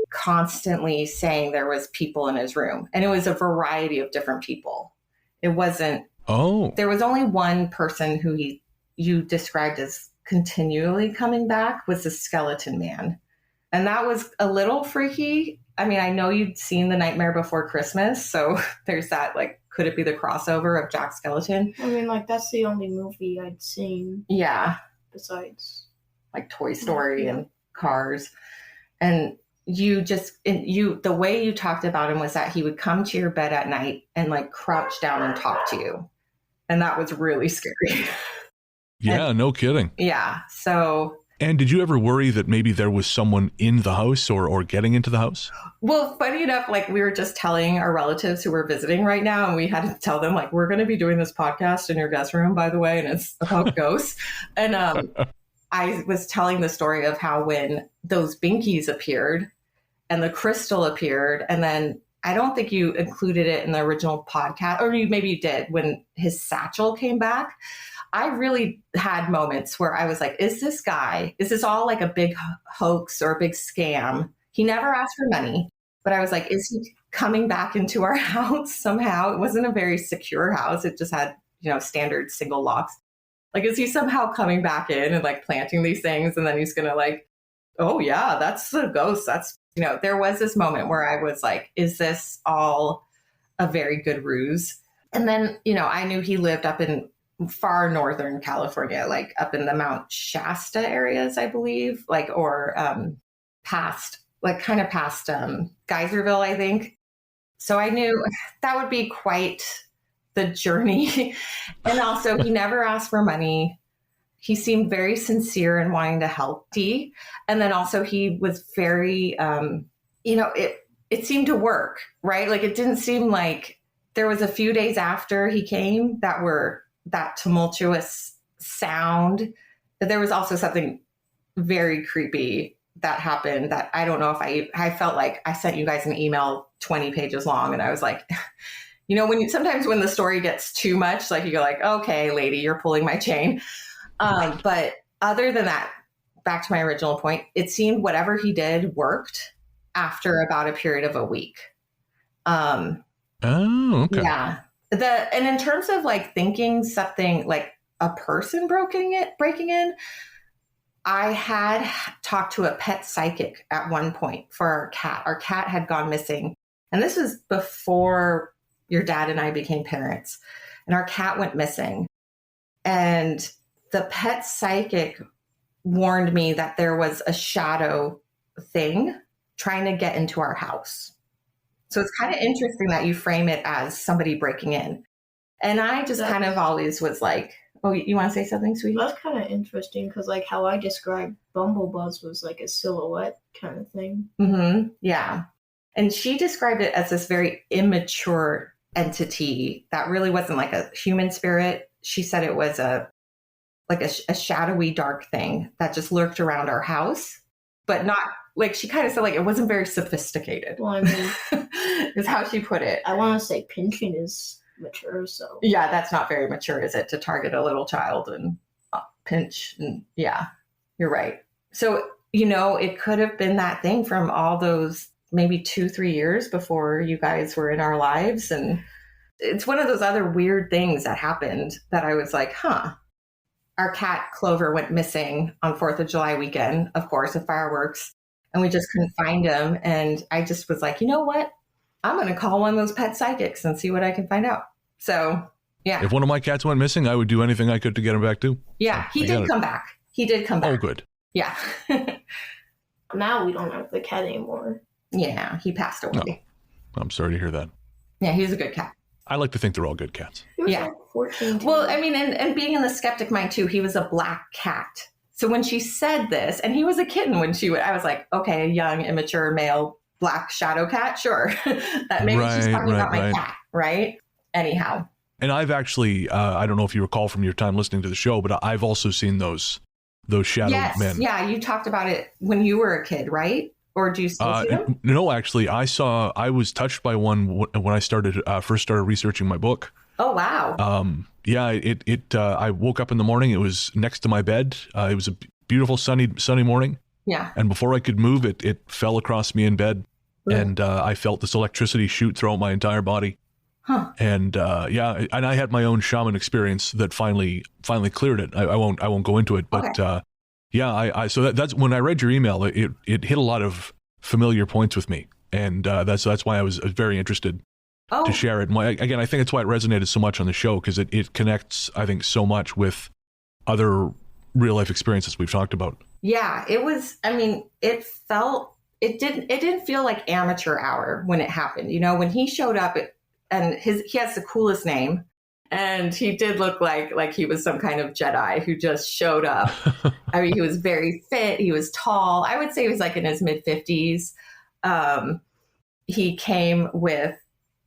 constantly saying there was people in his room. And it was a variety of different people. It wasn't. Oh. There was only one person who you described as continually coming back, was the skeleton man. And that was a little freaky. I mean, I know you'd seen The Nightmare Before Christmas, so there's that, could it be the crossover of Jack Skellington? I mean, that's the only movie I'd seen. Yeah. Besides. Toy Story and Cars. And the way you talked about him was that he would come to your bed at night and crouch down and talk to you. And that was really scary. Yeah, no kidding. Yeah. So. And did you ever worry that maybe there was someone in the house or getting into the house? Well, funny enough, we were just telling our relatives who were visiting right now, and we had to tell them, we're going to be doing this podcast in your guest room, by the way, and it's about ghosts. And I was telling the story of how when those binkies appeared and the crystal appeared, and then I don't think you included it in the original podcast, or maybe you did, when his satchel came back. I really had moments where I was like, is this all a big hoax or a big scam? He never asked for money, but I was like, is he coming back into our house somehow? It wasn't a very secure house. It just had, standard single locks. Is he somehow coming back in and planting these things? And then he's going to oh yeah, that's the ghost. That's, there was this moment where I was like, is this all a very good ruse? And then, I knew he lived up in far northern California, up in the Mount Shasta areas, I believe, past Geyserville, I think. So I knew that would be quite the journey. And also, he never asked for money. He seemed very sincere in wanting to help Dee. And then also he was very, it seemed to work, right? Like it didn't seem like there was a few days after he came that were that tumultuous sound. But there was also something very creepy that happened that I don't know if I felt like I sent you guys an email 20 pages long. And I was like, sometimes when the story gets too much, like you go like, okay, lady, you're pulling my chain. But other than that, back to my original point, it seemed whatever he did worked after about a period of a week. Okay. Yeah. And in terms of like thinking something like a person breaking in, I had talked to a pet psychic at one point for our cat. Our cat had gone missing. And this was before your dad and I became parents. And our cat went missing. And the pet psychic warned me that there was a shadow thing trying to get into our house. So it's kind of interesting that you frame it as somebody breaking in. And I just kind of always was like, oh, you want to say something, sweetie? That's kind of interesting because like how I described Bumblebuzz was like a silhouette kind of thing. Mm-hmm. Yeah. And she described it as this very immature entity that really wasn't like a human spirit. She said it was a shadowy dark thing that just lurked around our house, but not like, she kind of said like it wasn't very sophisticated. Well, I mean, is how she put it. I want to say pinching is mature, so yeah, that's not very mature, is it, to target a little child and pinch? And yeah, you're right. So it could have been that thing from all those maybe 2-3 years before you guys were in our lives. And it's one of those other weird things that happened that I was like, our cat Clover went missing on 4th of July weekend, of course, with fireworks, and we just couldn't find him. And I just was like, you know what? I'm going to call one of those pet psychics and see what I can find out. So, yeah. If one of my cats went missing, I would do anything I could to get him back too. Yeah, he did come back. He did come back. Oh, good. Yeah. Now we don't have the cat anymore. Yeah, he passed away. Oh, I'm sorry to hear that. Yeah, he was a good cat. I like to think they're all good cats. He was Yeah. like 14. Well, I mean, and being in the skeptic mind too, he was a black cat. So when she said this, and he was a kitten when I was like, okay, a young, immature male black shadow cat, sure. That maybe she's talking about my cat, right? Anyhow. And I've actually, I don't know if you recall from your time listening to the show, but I've also seen those shadow men. Yeah, you talked about it when you were a kid, right? Or do you still see them? No, actually, I was touched by one when I first started researching my book. Oh, wow. Yeah, I woke up in the morning. It was next to my bed. It was a beautiful sunny morning. Yeah. And before I could move, it fell across me in bed. Ooh. And I felt this electricity shoot throughout my entire body. Huh. And and I had my own shaman experience that finally cleared it. I won't go into it, but okay. So that's when I read your email. It hit a lot of familiar points with me, and that's why I was very interested to share it. And again, I think that's why it resonated so much on the show, because it connects, I think, so much with other real life experiences we've talked about. Yeah, it was. I mean, it didn't feel like amateur hour when it happened. When he showed up. And he has the coolest name, and he did look like he was some kind of Jedi who just showed up. I mean, he was very fit. He was tall. I would say he was like in his mid-50s. He came with,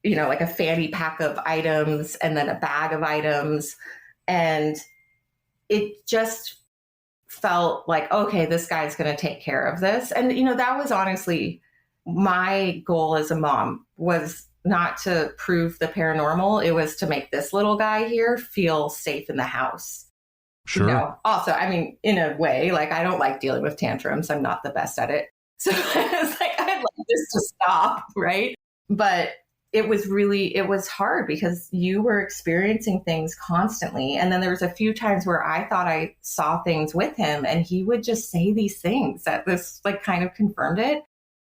like a fanny pack of items and then a bag of items. And it just felt like, okay, this guy's going to take care of this. And, that was honestly my goal as a mom, was not to prove the paranormal. It was to make this little guy here feel safe in the house. Sure. Also, I mean, in a way, like, I don't like dealing with tantrums. I'm not the best at it. So it's like, I'd like this to stop, right? But it was hard because you were experiencing things constantly. And then there was a few times where I thought I saw things with him, and he would just say these things that this like kind of confirmed it.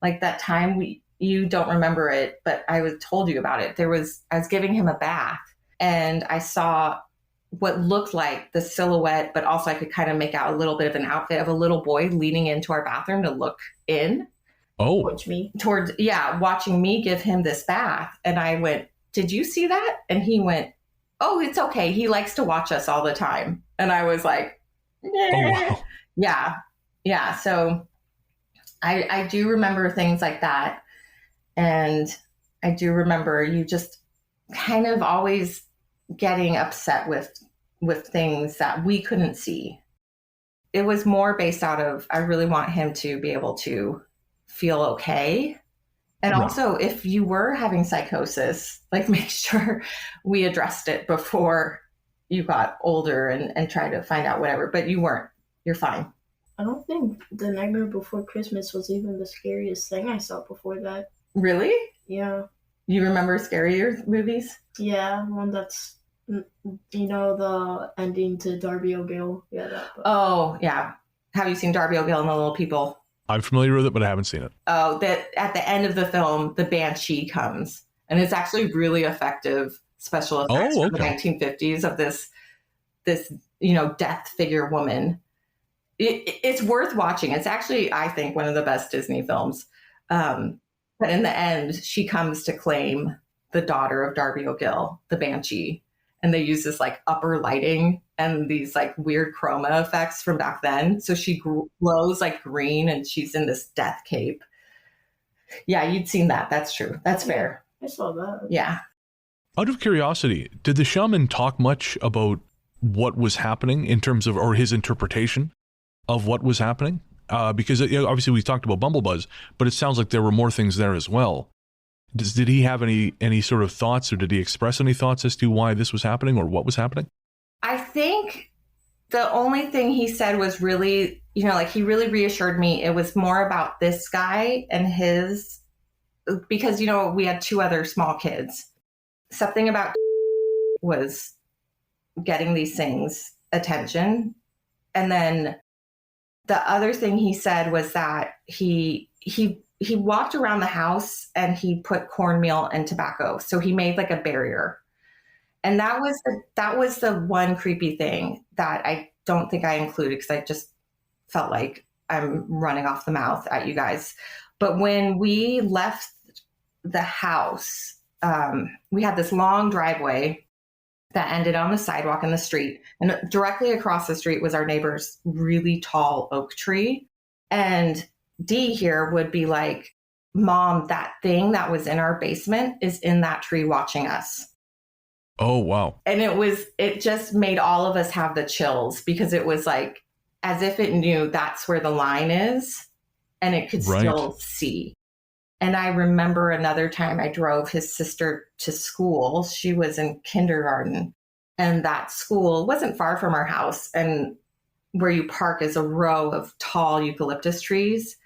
Like that time you don't remember it, but I told you about it. I was giving him a bath, and I saw what looked like the silhouette, but also I could kind of make out a little bit of an outfit of a little boy leaning into our bathroom to look in. Oh, towards me. Watching me give him this bath. And I went, did you see that? And he went, oh, it's okay. He likes to watch us all the time. And I was like, oh, wow. yeah. Yeah. So I do remember things like that. And I do remember you just kind of always getting upset with things that we couldn't see. It was more based out of, I really want him to be able to feel okay. And Right. also, if you were having psychosis, like make sure we addressed it before you got older and tried to find out whatever. But you weren't. You're fine. I don't think The Nightmare Before Christmas was even the scariest thing I saw before that. Really? Yeah. You remember scarier movies? Yeah, one that's, the ending to Darby O'Gill. Yeah, that. Oh, yeah. Have you seen Darby O'Gill and the Little People? I'm familiar with it, but I haven't seen it. Oh, that at the end of the film, the banshee comes. And it's actually really effective special effects from the 1950s of this death figure woman. It's worth watching. It's actually, I think, one of the best Disney films. But in the end, she comes to claim the daughter of Darby O'Gill, the banshee. And they use this like upper lighting and these like weird chroma effects from back then. So she glows like green and she's in this death cape. Yeah, you'd seen that. That's true. That's fair. I saw that. Yeah. Out of curiosity, did the shaman talk much about what was happening in terms of, or his interpretation of what was happening? Because obviously we talked about Bumblebuzz, but it sounds like there were more things there as well. Did he have any sort of thoughts, or did he express any thoughts as to why this was happening or what was happening? I think the only thing he said was really, he really reassured me. It was more about this guy and his, because, we had two other small kids. Something about was getting these things attention. And then the other thing he said was that he walked around the house and he put cornmeal and tobacco. So he made like a barrier. And that was the one creepy thing that I don't think I included because I just felt like I'm running off the mouth at you guys. But when we left the house, we had this long driveway that ended on the sidewalk in the street. And directly across the street was our neighbor's really tall oak tree. And Dee here would be like, Mom, that thing that was in our basement is in that tree watching us. Oh, wow. And it just made all of us have the chills because it was like as if it knew that's where the line is and it could still see. And I remember another time I drove his sister to school. She was in kindergarten and that school wasn't far from our house. And where you park is a row of tall eucalyptus trees.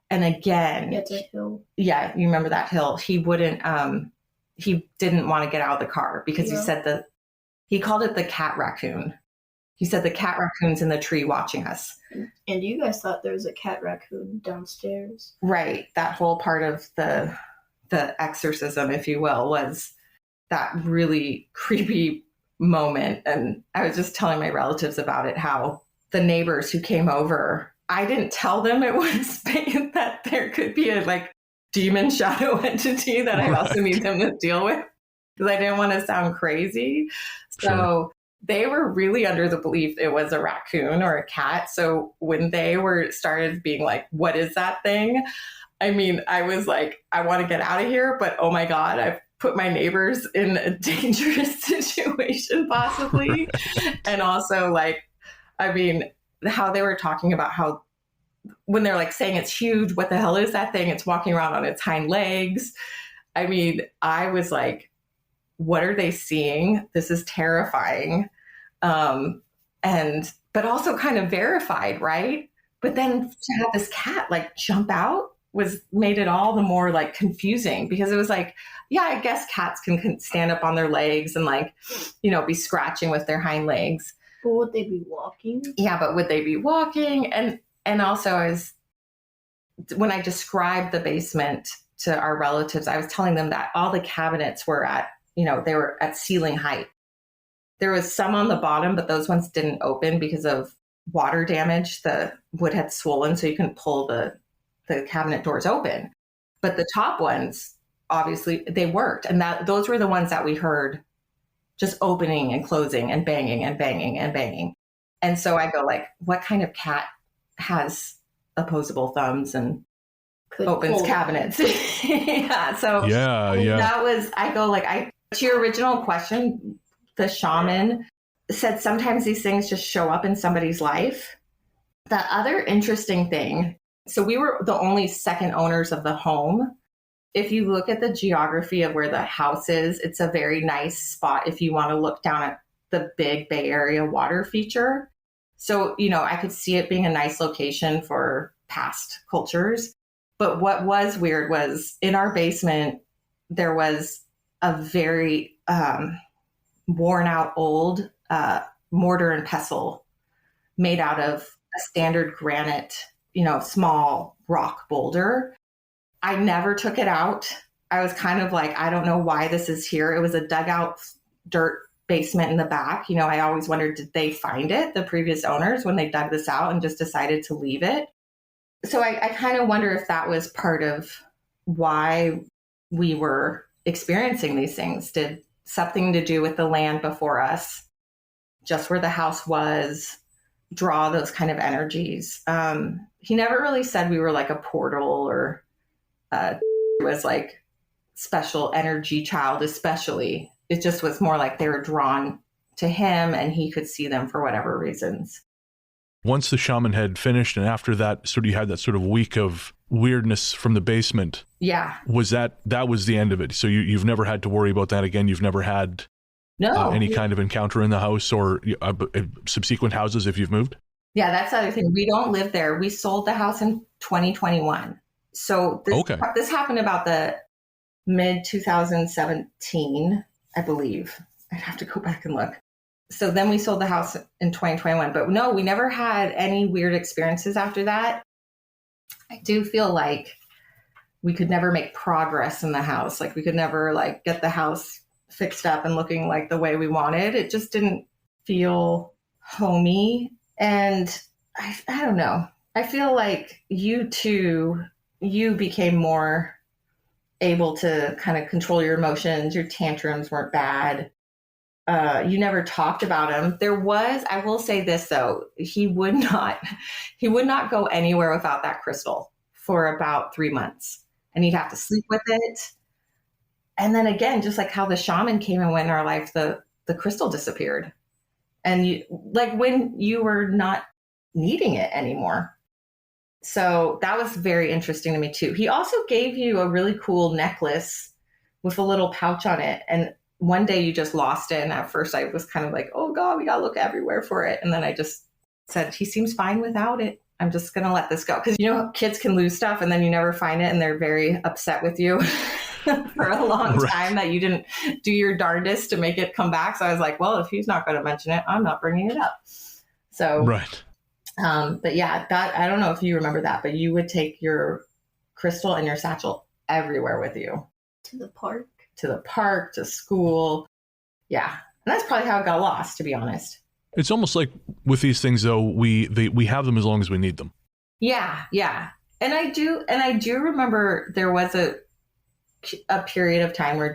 And again, It's a hill. Yeah, you remember that hill. He wouldn't, he didn't want to get out of the car because he called it the cat raccoon. He said the cat raccoon's in the tree watching us. And you guys thought there was a cat raccoon downstairs. Right. That whole part of the exorcism, if you will, was that really creepy moment. And I was just telling my relatives about it, how the neighbors who came over, I didn't tell them it was that there could be a like demon shadow entity that I also need them to deal with because I didn't want to sound crazy. So they were really under the belief it was a raccoon or a cat. So when they started being like, what is that thing? I mean, I was like, I want to get out of here, but oh my God, I've put my neighbors in a dangerous situation possibly. And also like, I mean, how they were talking about how when they're like saying it's huge, what the hell is that thing? It's walking around on its hind legs. I mean, I was like, what are they seeing? This is terrifying. But also kind of verified, right? But then to have this cat like jump out made it all the more like confusing because it was like, yeah, I guess cats can stand up on their legs and like, be scratching with their hind legs. But would they be walking? Yeah, but would they be walking? And also when I described the basement to our relatives, I was telling them that all the cabinets were they were at ceiling height. There was some on the bottom, but those ones didn't open because of water damage. The wood had swollen, so you couldn't pull the the cabinet doors open. But the top ones, obviously, they worked. And those were the ones that we heard just opening and closing and banging and banging and banging. And so I go like, what kind of cat has opposable thumbs and opens cabinets? Yeah. So that was, I go like, to your original question, the shaman said sometimes these things just show up in somebody's life. The other interesting thing, so we were the only second owners of the home. If you look at the geography of where the house is, it's a very nice spot if you want to look down at the big Bay Area water feature. So, I could see it being a nice location for past cultures. But what was weird was in our basement, there was a very worn out old mortar and pestle made out of a standard granite, small rock boulder. I never took it out. I was kind of like, I don't know why this is here. It was a dugout dirt basement in the back. I always wondered, did they find it, the previous owners, when they dug this out and just decided to leave it? So I kind of wonder if that was part of why we were experiencing these things. Did something to do with the land before us, just where the house was, draw those kind of energies? He never really said we were like a portal or was like special energy child, especially. It just was more like they were drawn to him and he could see them for whatever reasons. Once the shaman had finished and after that, you had that sort of week of weirdness from the basement. Yeah. Was that was the end of it? So you've never had to worry about that again? You've never had any kind of encounter in the house or subsequent houses if you've moved? Yeah, that's the other thing. We don't live there. We sold the house in 2021. So this happened about the mid 2017, I believe. I'd have to go back and look. So then we sold the house in 2021. But no, we never had any weird experiences after that. I do feel like we could never make progress in the house. Like we could never get the house fixed up and looking like the way we wanted. It just didn't feel homey. And I don't know. I feel like you became more able to kind of control your emotions. Your tantrums weren't bad. You never talked about him. I will say this though, he would not go anywhere without that crystal for about 3 months, and he'd have to sleep with it. And then again, just like how the shaman came and went in our life, the crystal disappeared. And when you were not needing it anymore. So that was very interesting to me too. He also gave you a really cool necklace with a little pouch on it. And one day you just lost it. And at first I was kind of like, oh God, we got to look everywhere for it. And then I just said, he seems fine without it. I'm just going to let this go. Because, kids can lose stuff and then you never find it. And they're very upset with you for a long time that you didn't do your darndest to make it come back. So I was like, well, if he's not going to mention it, I'm not bringing it up. So, right. But yeah, that, I don't know if you remember that, but you would take your crystal and your satchel everywhere with you. To the park, to school. Yeah. And that's probably how it got lost, to be honest. It's almost like with these things though, we have them as long as we need them. Yeah. Yeah. And I do remember there was a period of time where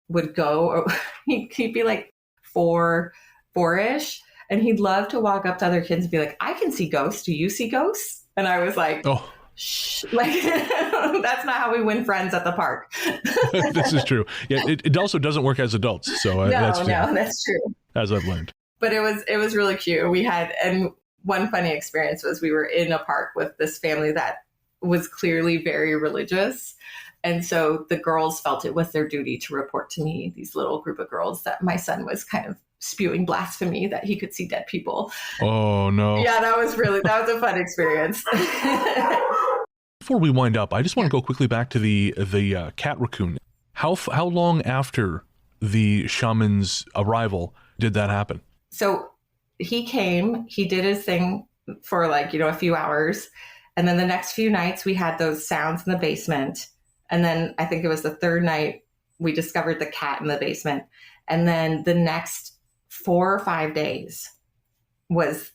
would go, or he'd be like four-ish, and he'd love to walk up to other kids and be like, I can see ghosts. Do you see ghosts? And I was like, oh, shh, that's not how we win friends at the park. This is true. Yeah, it also doesn't work as adults. So that's true. As I've learned. But it was really cute. And one funny experience was we were in a park with this family that was clearly very religious. And so the girls felt it was their duty to report to me, these little group of girls, that my son was kind of spewing blasphemy, that he could see dead people. Oh, no. Yeah, that was a fun experience. Before we wind up, I just want to go quickly back to the cat raccoon. How long after the shaman's arrival did that happen? So he came, he did his thing for a few hours. And then the next few nights we had those sounds in the basement. And then I think it was the third night we discovered the cat in the basement. And then the next 4 or 5 days was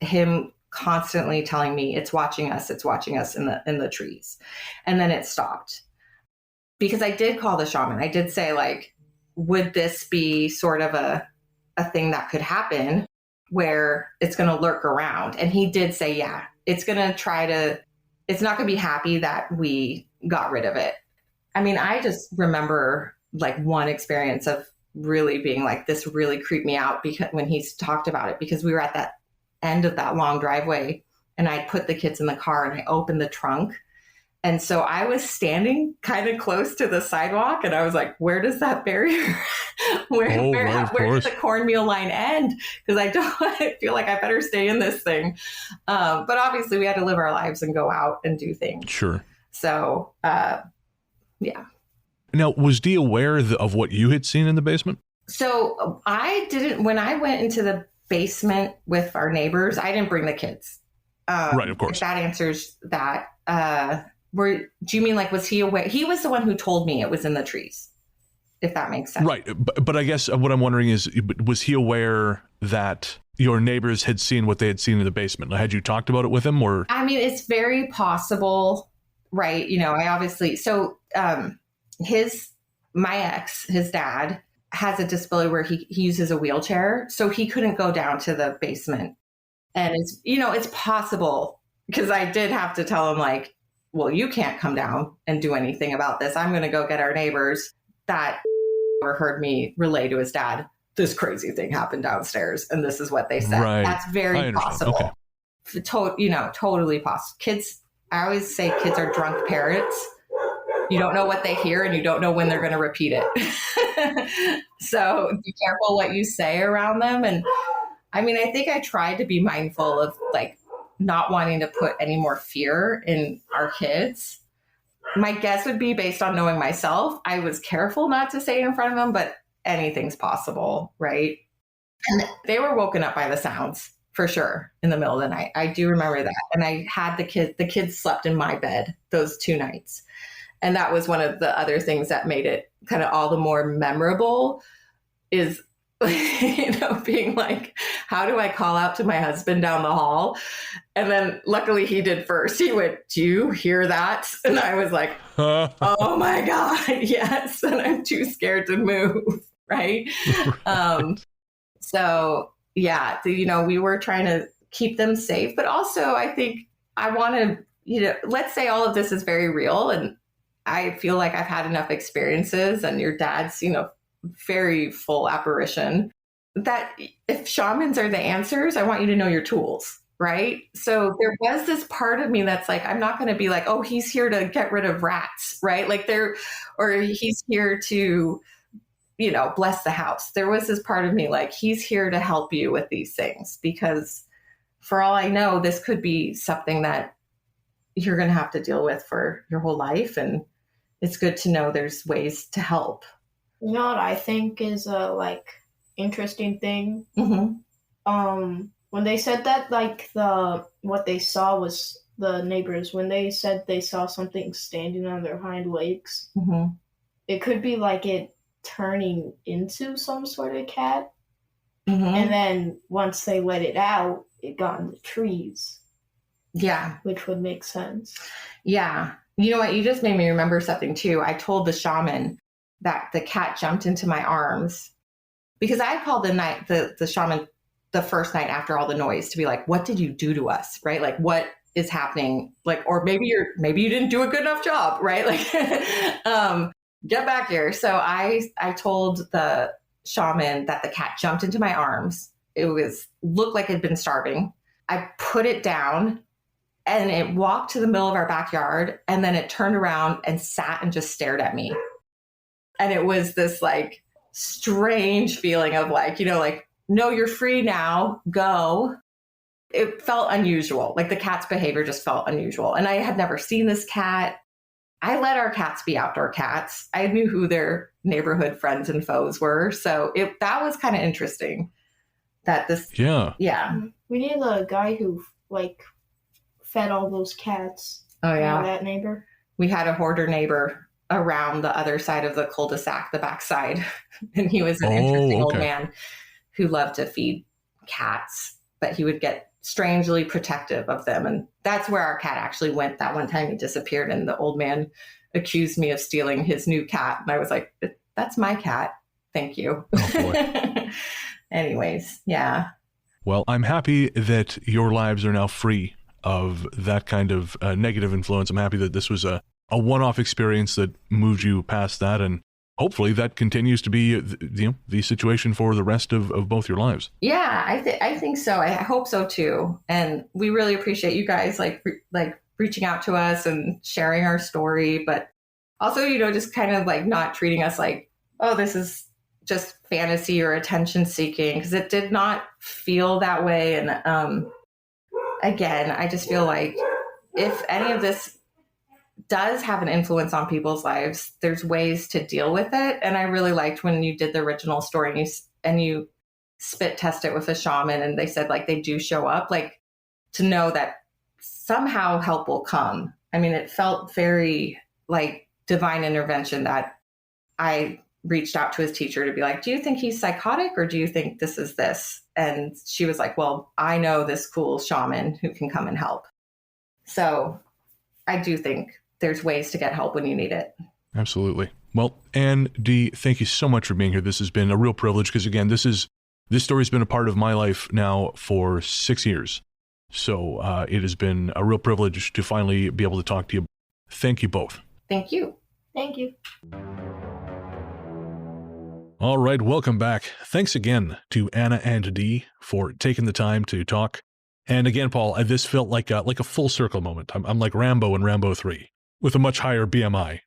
him constantly telling me it's watching us in the trees. And then it stopped. Because I did call the shaman. I did say, like, would this be sort of a thing that could happen where it's going to lurk around? And he did say, yeah, it's not going to be happy that we got rid of it. I mean, I just remember like one experience of really being like, this really creeped me out because when he's talked about it, because we were at that end of that long driveway and I put the kids in the car and I opened the trunk. And so I was standing kind of close to the sidewalk and I was like, where does that barrier, where does the cornmeal line end? Because I feel like I better stay in this thing. But obviously we had to live our lives and go out and do things. Sure. So, yeah. Now, was Dee aware of what you had seen in the basement? So when I went into the basement with our neighbors, I didn't bring the kids. Right, of course. If that answers that. Do you mean like, was he aware? He was the one who told me it was in the trees, if that makes sense. Right. But I guess what I'm wondering is, was he aware that your neighbors had seen what they had seen in the basement? Had you talked about it with him or? I mean, it's very possible, right? You know, I obviously, so my ex, his dad, has a disability where he uses a wheelchair. So he couldn't go down to the basement. And it's possible, because I did have to tell him like, well, you can't come down and do anything about this. I'm going to go get our neighbors. That heard me relay to his dad, this crazy thing happened downstairs and this is what they said. Right. That's very possible. Okay. Totally possible. Kids, I always say kids are drunk parrots. You don't know what they hear and you don't know when they're going to repeat it. So be careful what you say around them. And I mean, I think I tried to be mindful of like not wanting to put any more fear in our kids. My guess would be, based on knowing myself, I was careful not to say it in front of them, but anything's possible, right? And they were woken up by the sounds for sure in the middle of the night. I do remember that. And I had the kids slept in my bed those 2 nights. And that was one of the other things that made it kind of all the more memorable, is being like, how do I call out to my husband down the hall? And then luckily he did first. He went, do you hear that? And I was like, oh my God, yes. And I'm too scared to move. Right. So yeah, we were trying to keep them safe, but also I think I want to, let's say all of this is very real. And I feel like I've had enough experiences, and your dad's, very full apparition, that if shamans are the answers, I want you to know your tools, right? So there was this part of me that's like, I'm not going to be like, oh, he's here to get rid of rats, right? Like or he's here to, bless the house. There was this part of me like, he's here to help you with these things, because for all I know, this could be something that you're going to have to deal with for your whole life. And it's good to know there's ways to help. You know what I think is a interesting thing? Mm-hmm. When they said that, what they saw was the neighbors, when they said they saw something standing on their hind legs, mm-hmm. It could be like it turning into some sort of cat. Mm-hmm. And then once they let it out, it got in the trees. Yeah. Which would make sense. Yeah. You know what? You just made me remember something too. I told the shaman that the cat jumped into my arms, because I called the shaman the first night after all the noise to be like, what did you do to us? Right? Like, what is happening? Like, or maybe you didn't do a good enough job, right? Like, get back here. So I told the shaman that the cat jumped into my arms. It looked like it had been starving. I put it down and it walked to the middle of our backyard, and then it turned around and sat and just stared at me. And it was this strange feeling of no, you're free now, go. It felt unusual. Like the cat's behavior just felt unusual. And I had never seen this cat. I let our cats be outdoor cats. I knew who their neighborhood friends and foes were. So that was kind of interesting that this. Yeah. Yeah. We need a guy who fed all those cats. Oh yeah. That neighbor. We had a hoarder neighbor around the other side of the cul-de-sac, the backside. And he was an interesting old man who loved to feed cats, but he would get strangely protective of them. And that's where our cat actually went that one time. He disappeared and the old man accused me of stealing his new cat. And I was like, that's my cat. Thank you. Oh, boy. Anyways, yeah. Well, I'm happy that your lives are now free of that kind of negative influence. I'm happy that this was a one-off experience that moved you past that, and hopefully that continues to be the situation for the rest of both your lives. Yeah, I think so. I hope so too. And we really appreciate you guys like reaching out to us and sharing our story, but also, just kind of like not treating us like, oh, this is just fantasy or attention seeking, because it did not feel that way. And again, I just feel like if any of this does have an influence on people's lives, there's ways to deal with it. And I really liked when you did the original story and you spit test it with a shaman and they said like they do show up, like to know that somehow help will come. I mean, it felt very like divine intervention that I reached out to his teacher to be like, do you think he's psychotic or do you think this is this? And she was like, well, I know this cool shaman who can come and help. So I do think there's ways to get help when you need it. Absolutely. Well, Anne D., thank you so much for being here. This has been a real privilege because, again, this story's been a part of my life now for 6 years. So it has been a real privilege to finally be able to talk to you. Thank you both. Thank you. Thank you. All right, welcome back. Thanks again to Anna and Dee for taking the time to talk. And again, Paul, this felt like a full circle moment. I'm like Rambo in Rambo 3 with a much higher BMI.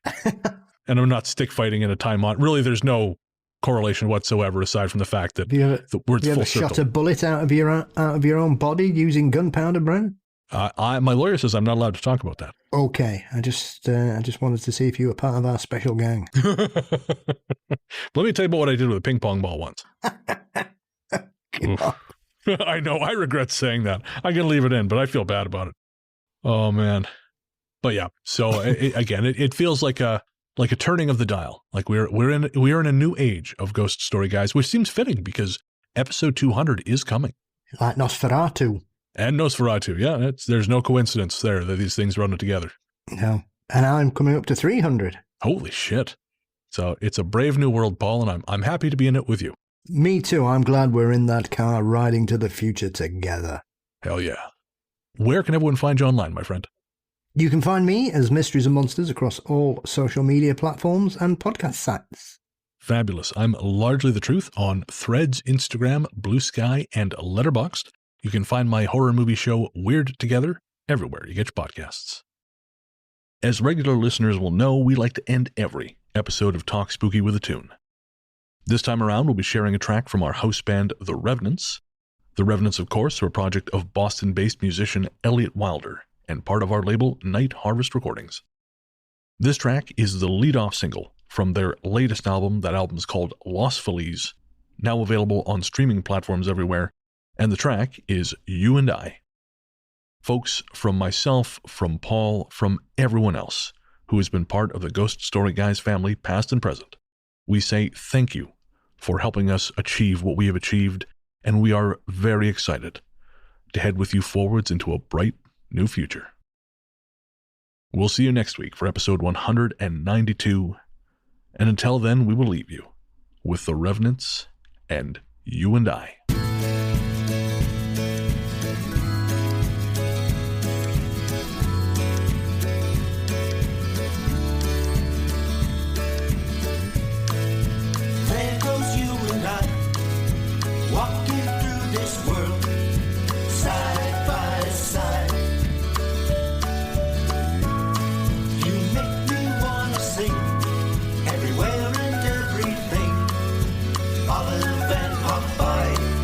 And I'm not stick fighting in a time on. Really, there's no correlation whatsoever aside from the fact that the word's full circle. Have you ever shot a bullet out of your own body using gunpowder, Brennan? My lawyer says I'm not allowed to talk about that. Okay, I just wanted to see if you were part of our special gang. Let me tell you about what I did with a ping pong ball once. I know, I regret saying that. I'm gonna leave it in, but I feel bad about it. Oh man, but yeah. So it feels like a turning of the dial. Like we are in a new age of ghost story guys, which seems fitting because episode 200 is coming. Like Nosferatu. And Nosferatu, yeah. There's no coincidence there that these things run together. No. And I'm coming up to 300. Holy shit. So it's a brave new world, Paul, and I'm happy to be in it with you. Me too. I'm glad we're in that car riding to the future together. Hell yeah. Where can everyone find you online, my friend? You can find me as Mysteries and Monsters across all social media platforms and podcast sites. Fabulous. I'm largely the truth on Threads, Instagram, Blue Sky, and Letterboxd. You can find my horror movie show Weird Together everywhere you get your podcasts. As regular listeners will know, we like to end every episode of Talk Spooky with a tune. This time around, we'll be sharing a track from our house band, The Revenants. The Revenants, of course, are a project of Boston-based musician Elliot Wilder and part of our label Night Harvest Recordings. This track is the lead-off single from their latest album. That album is called Los Feliz, now available on streaming platforms everywhere. And the track is You and I. Folks, from myself, from Paul, from everyone else who has been part of the Ghost Story Guys family, past and present, we say thank you for helping us achieve what we have achieved, and we are very excited to head with you forwards into a bright new future. We'll see you next week for episode 192, and until then, we will leave you with The Revenants and You and I. Everywhere and everything, olive and Popeye.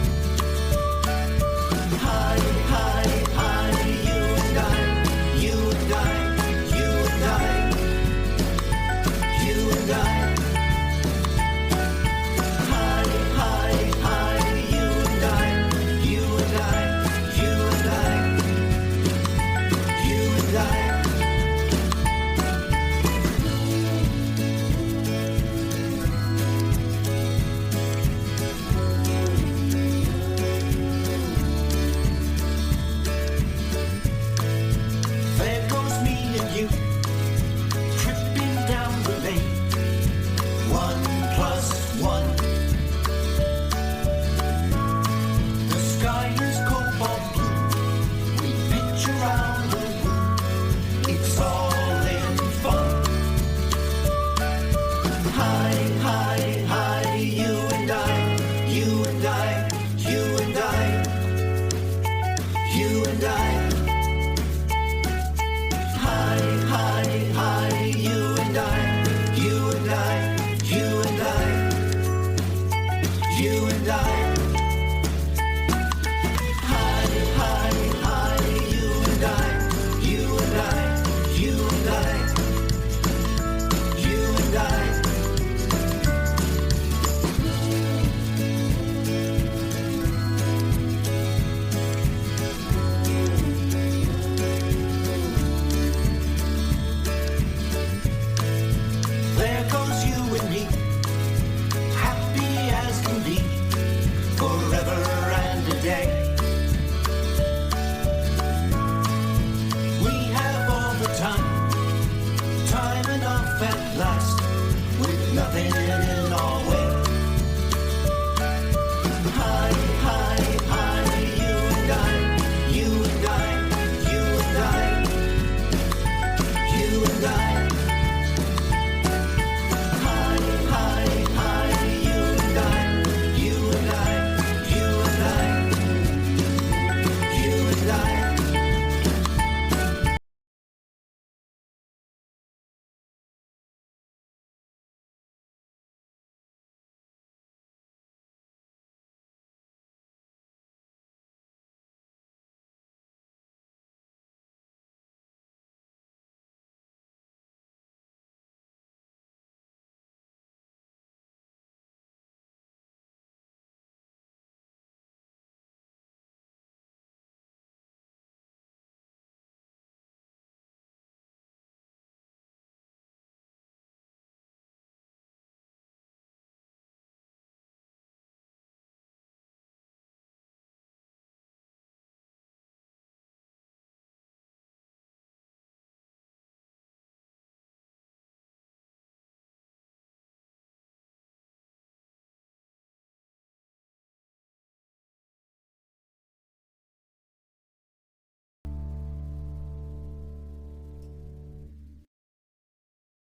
One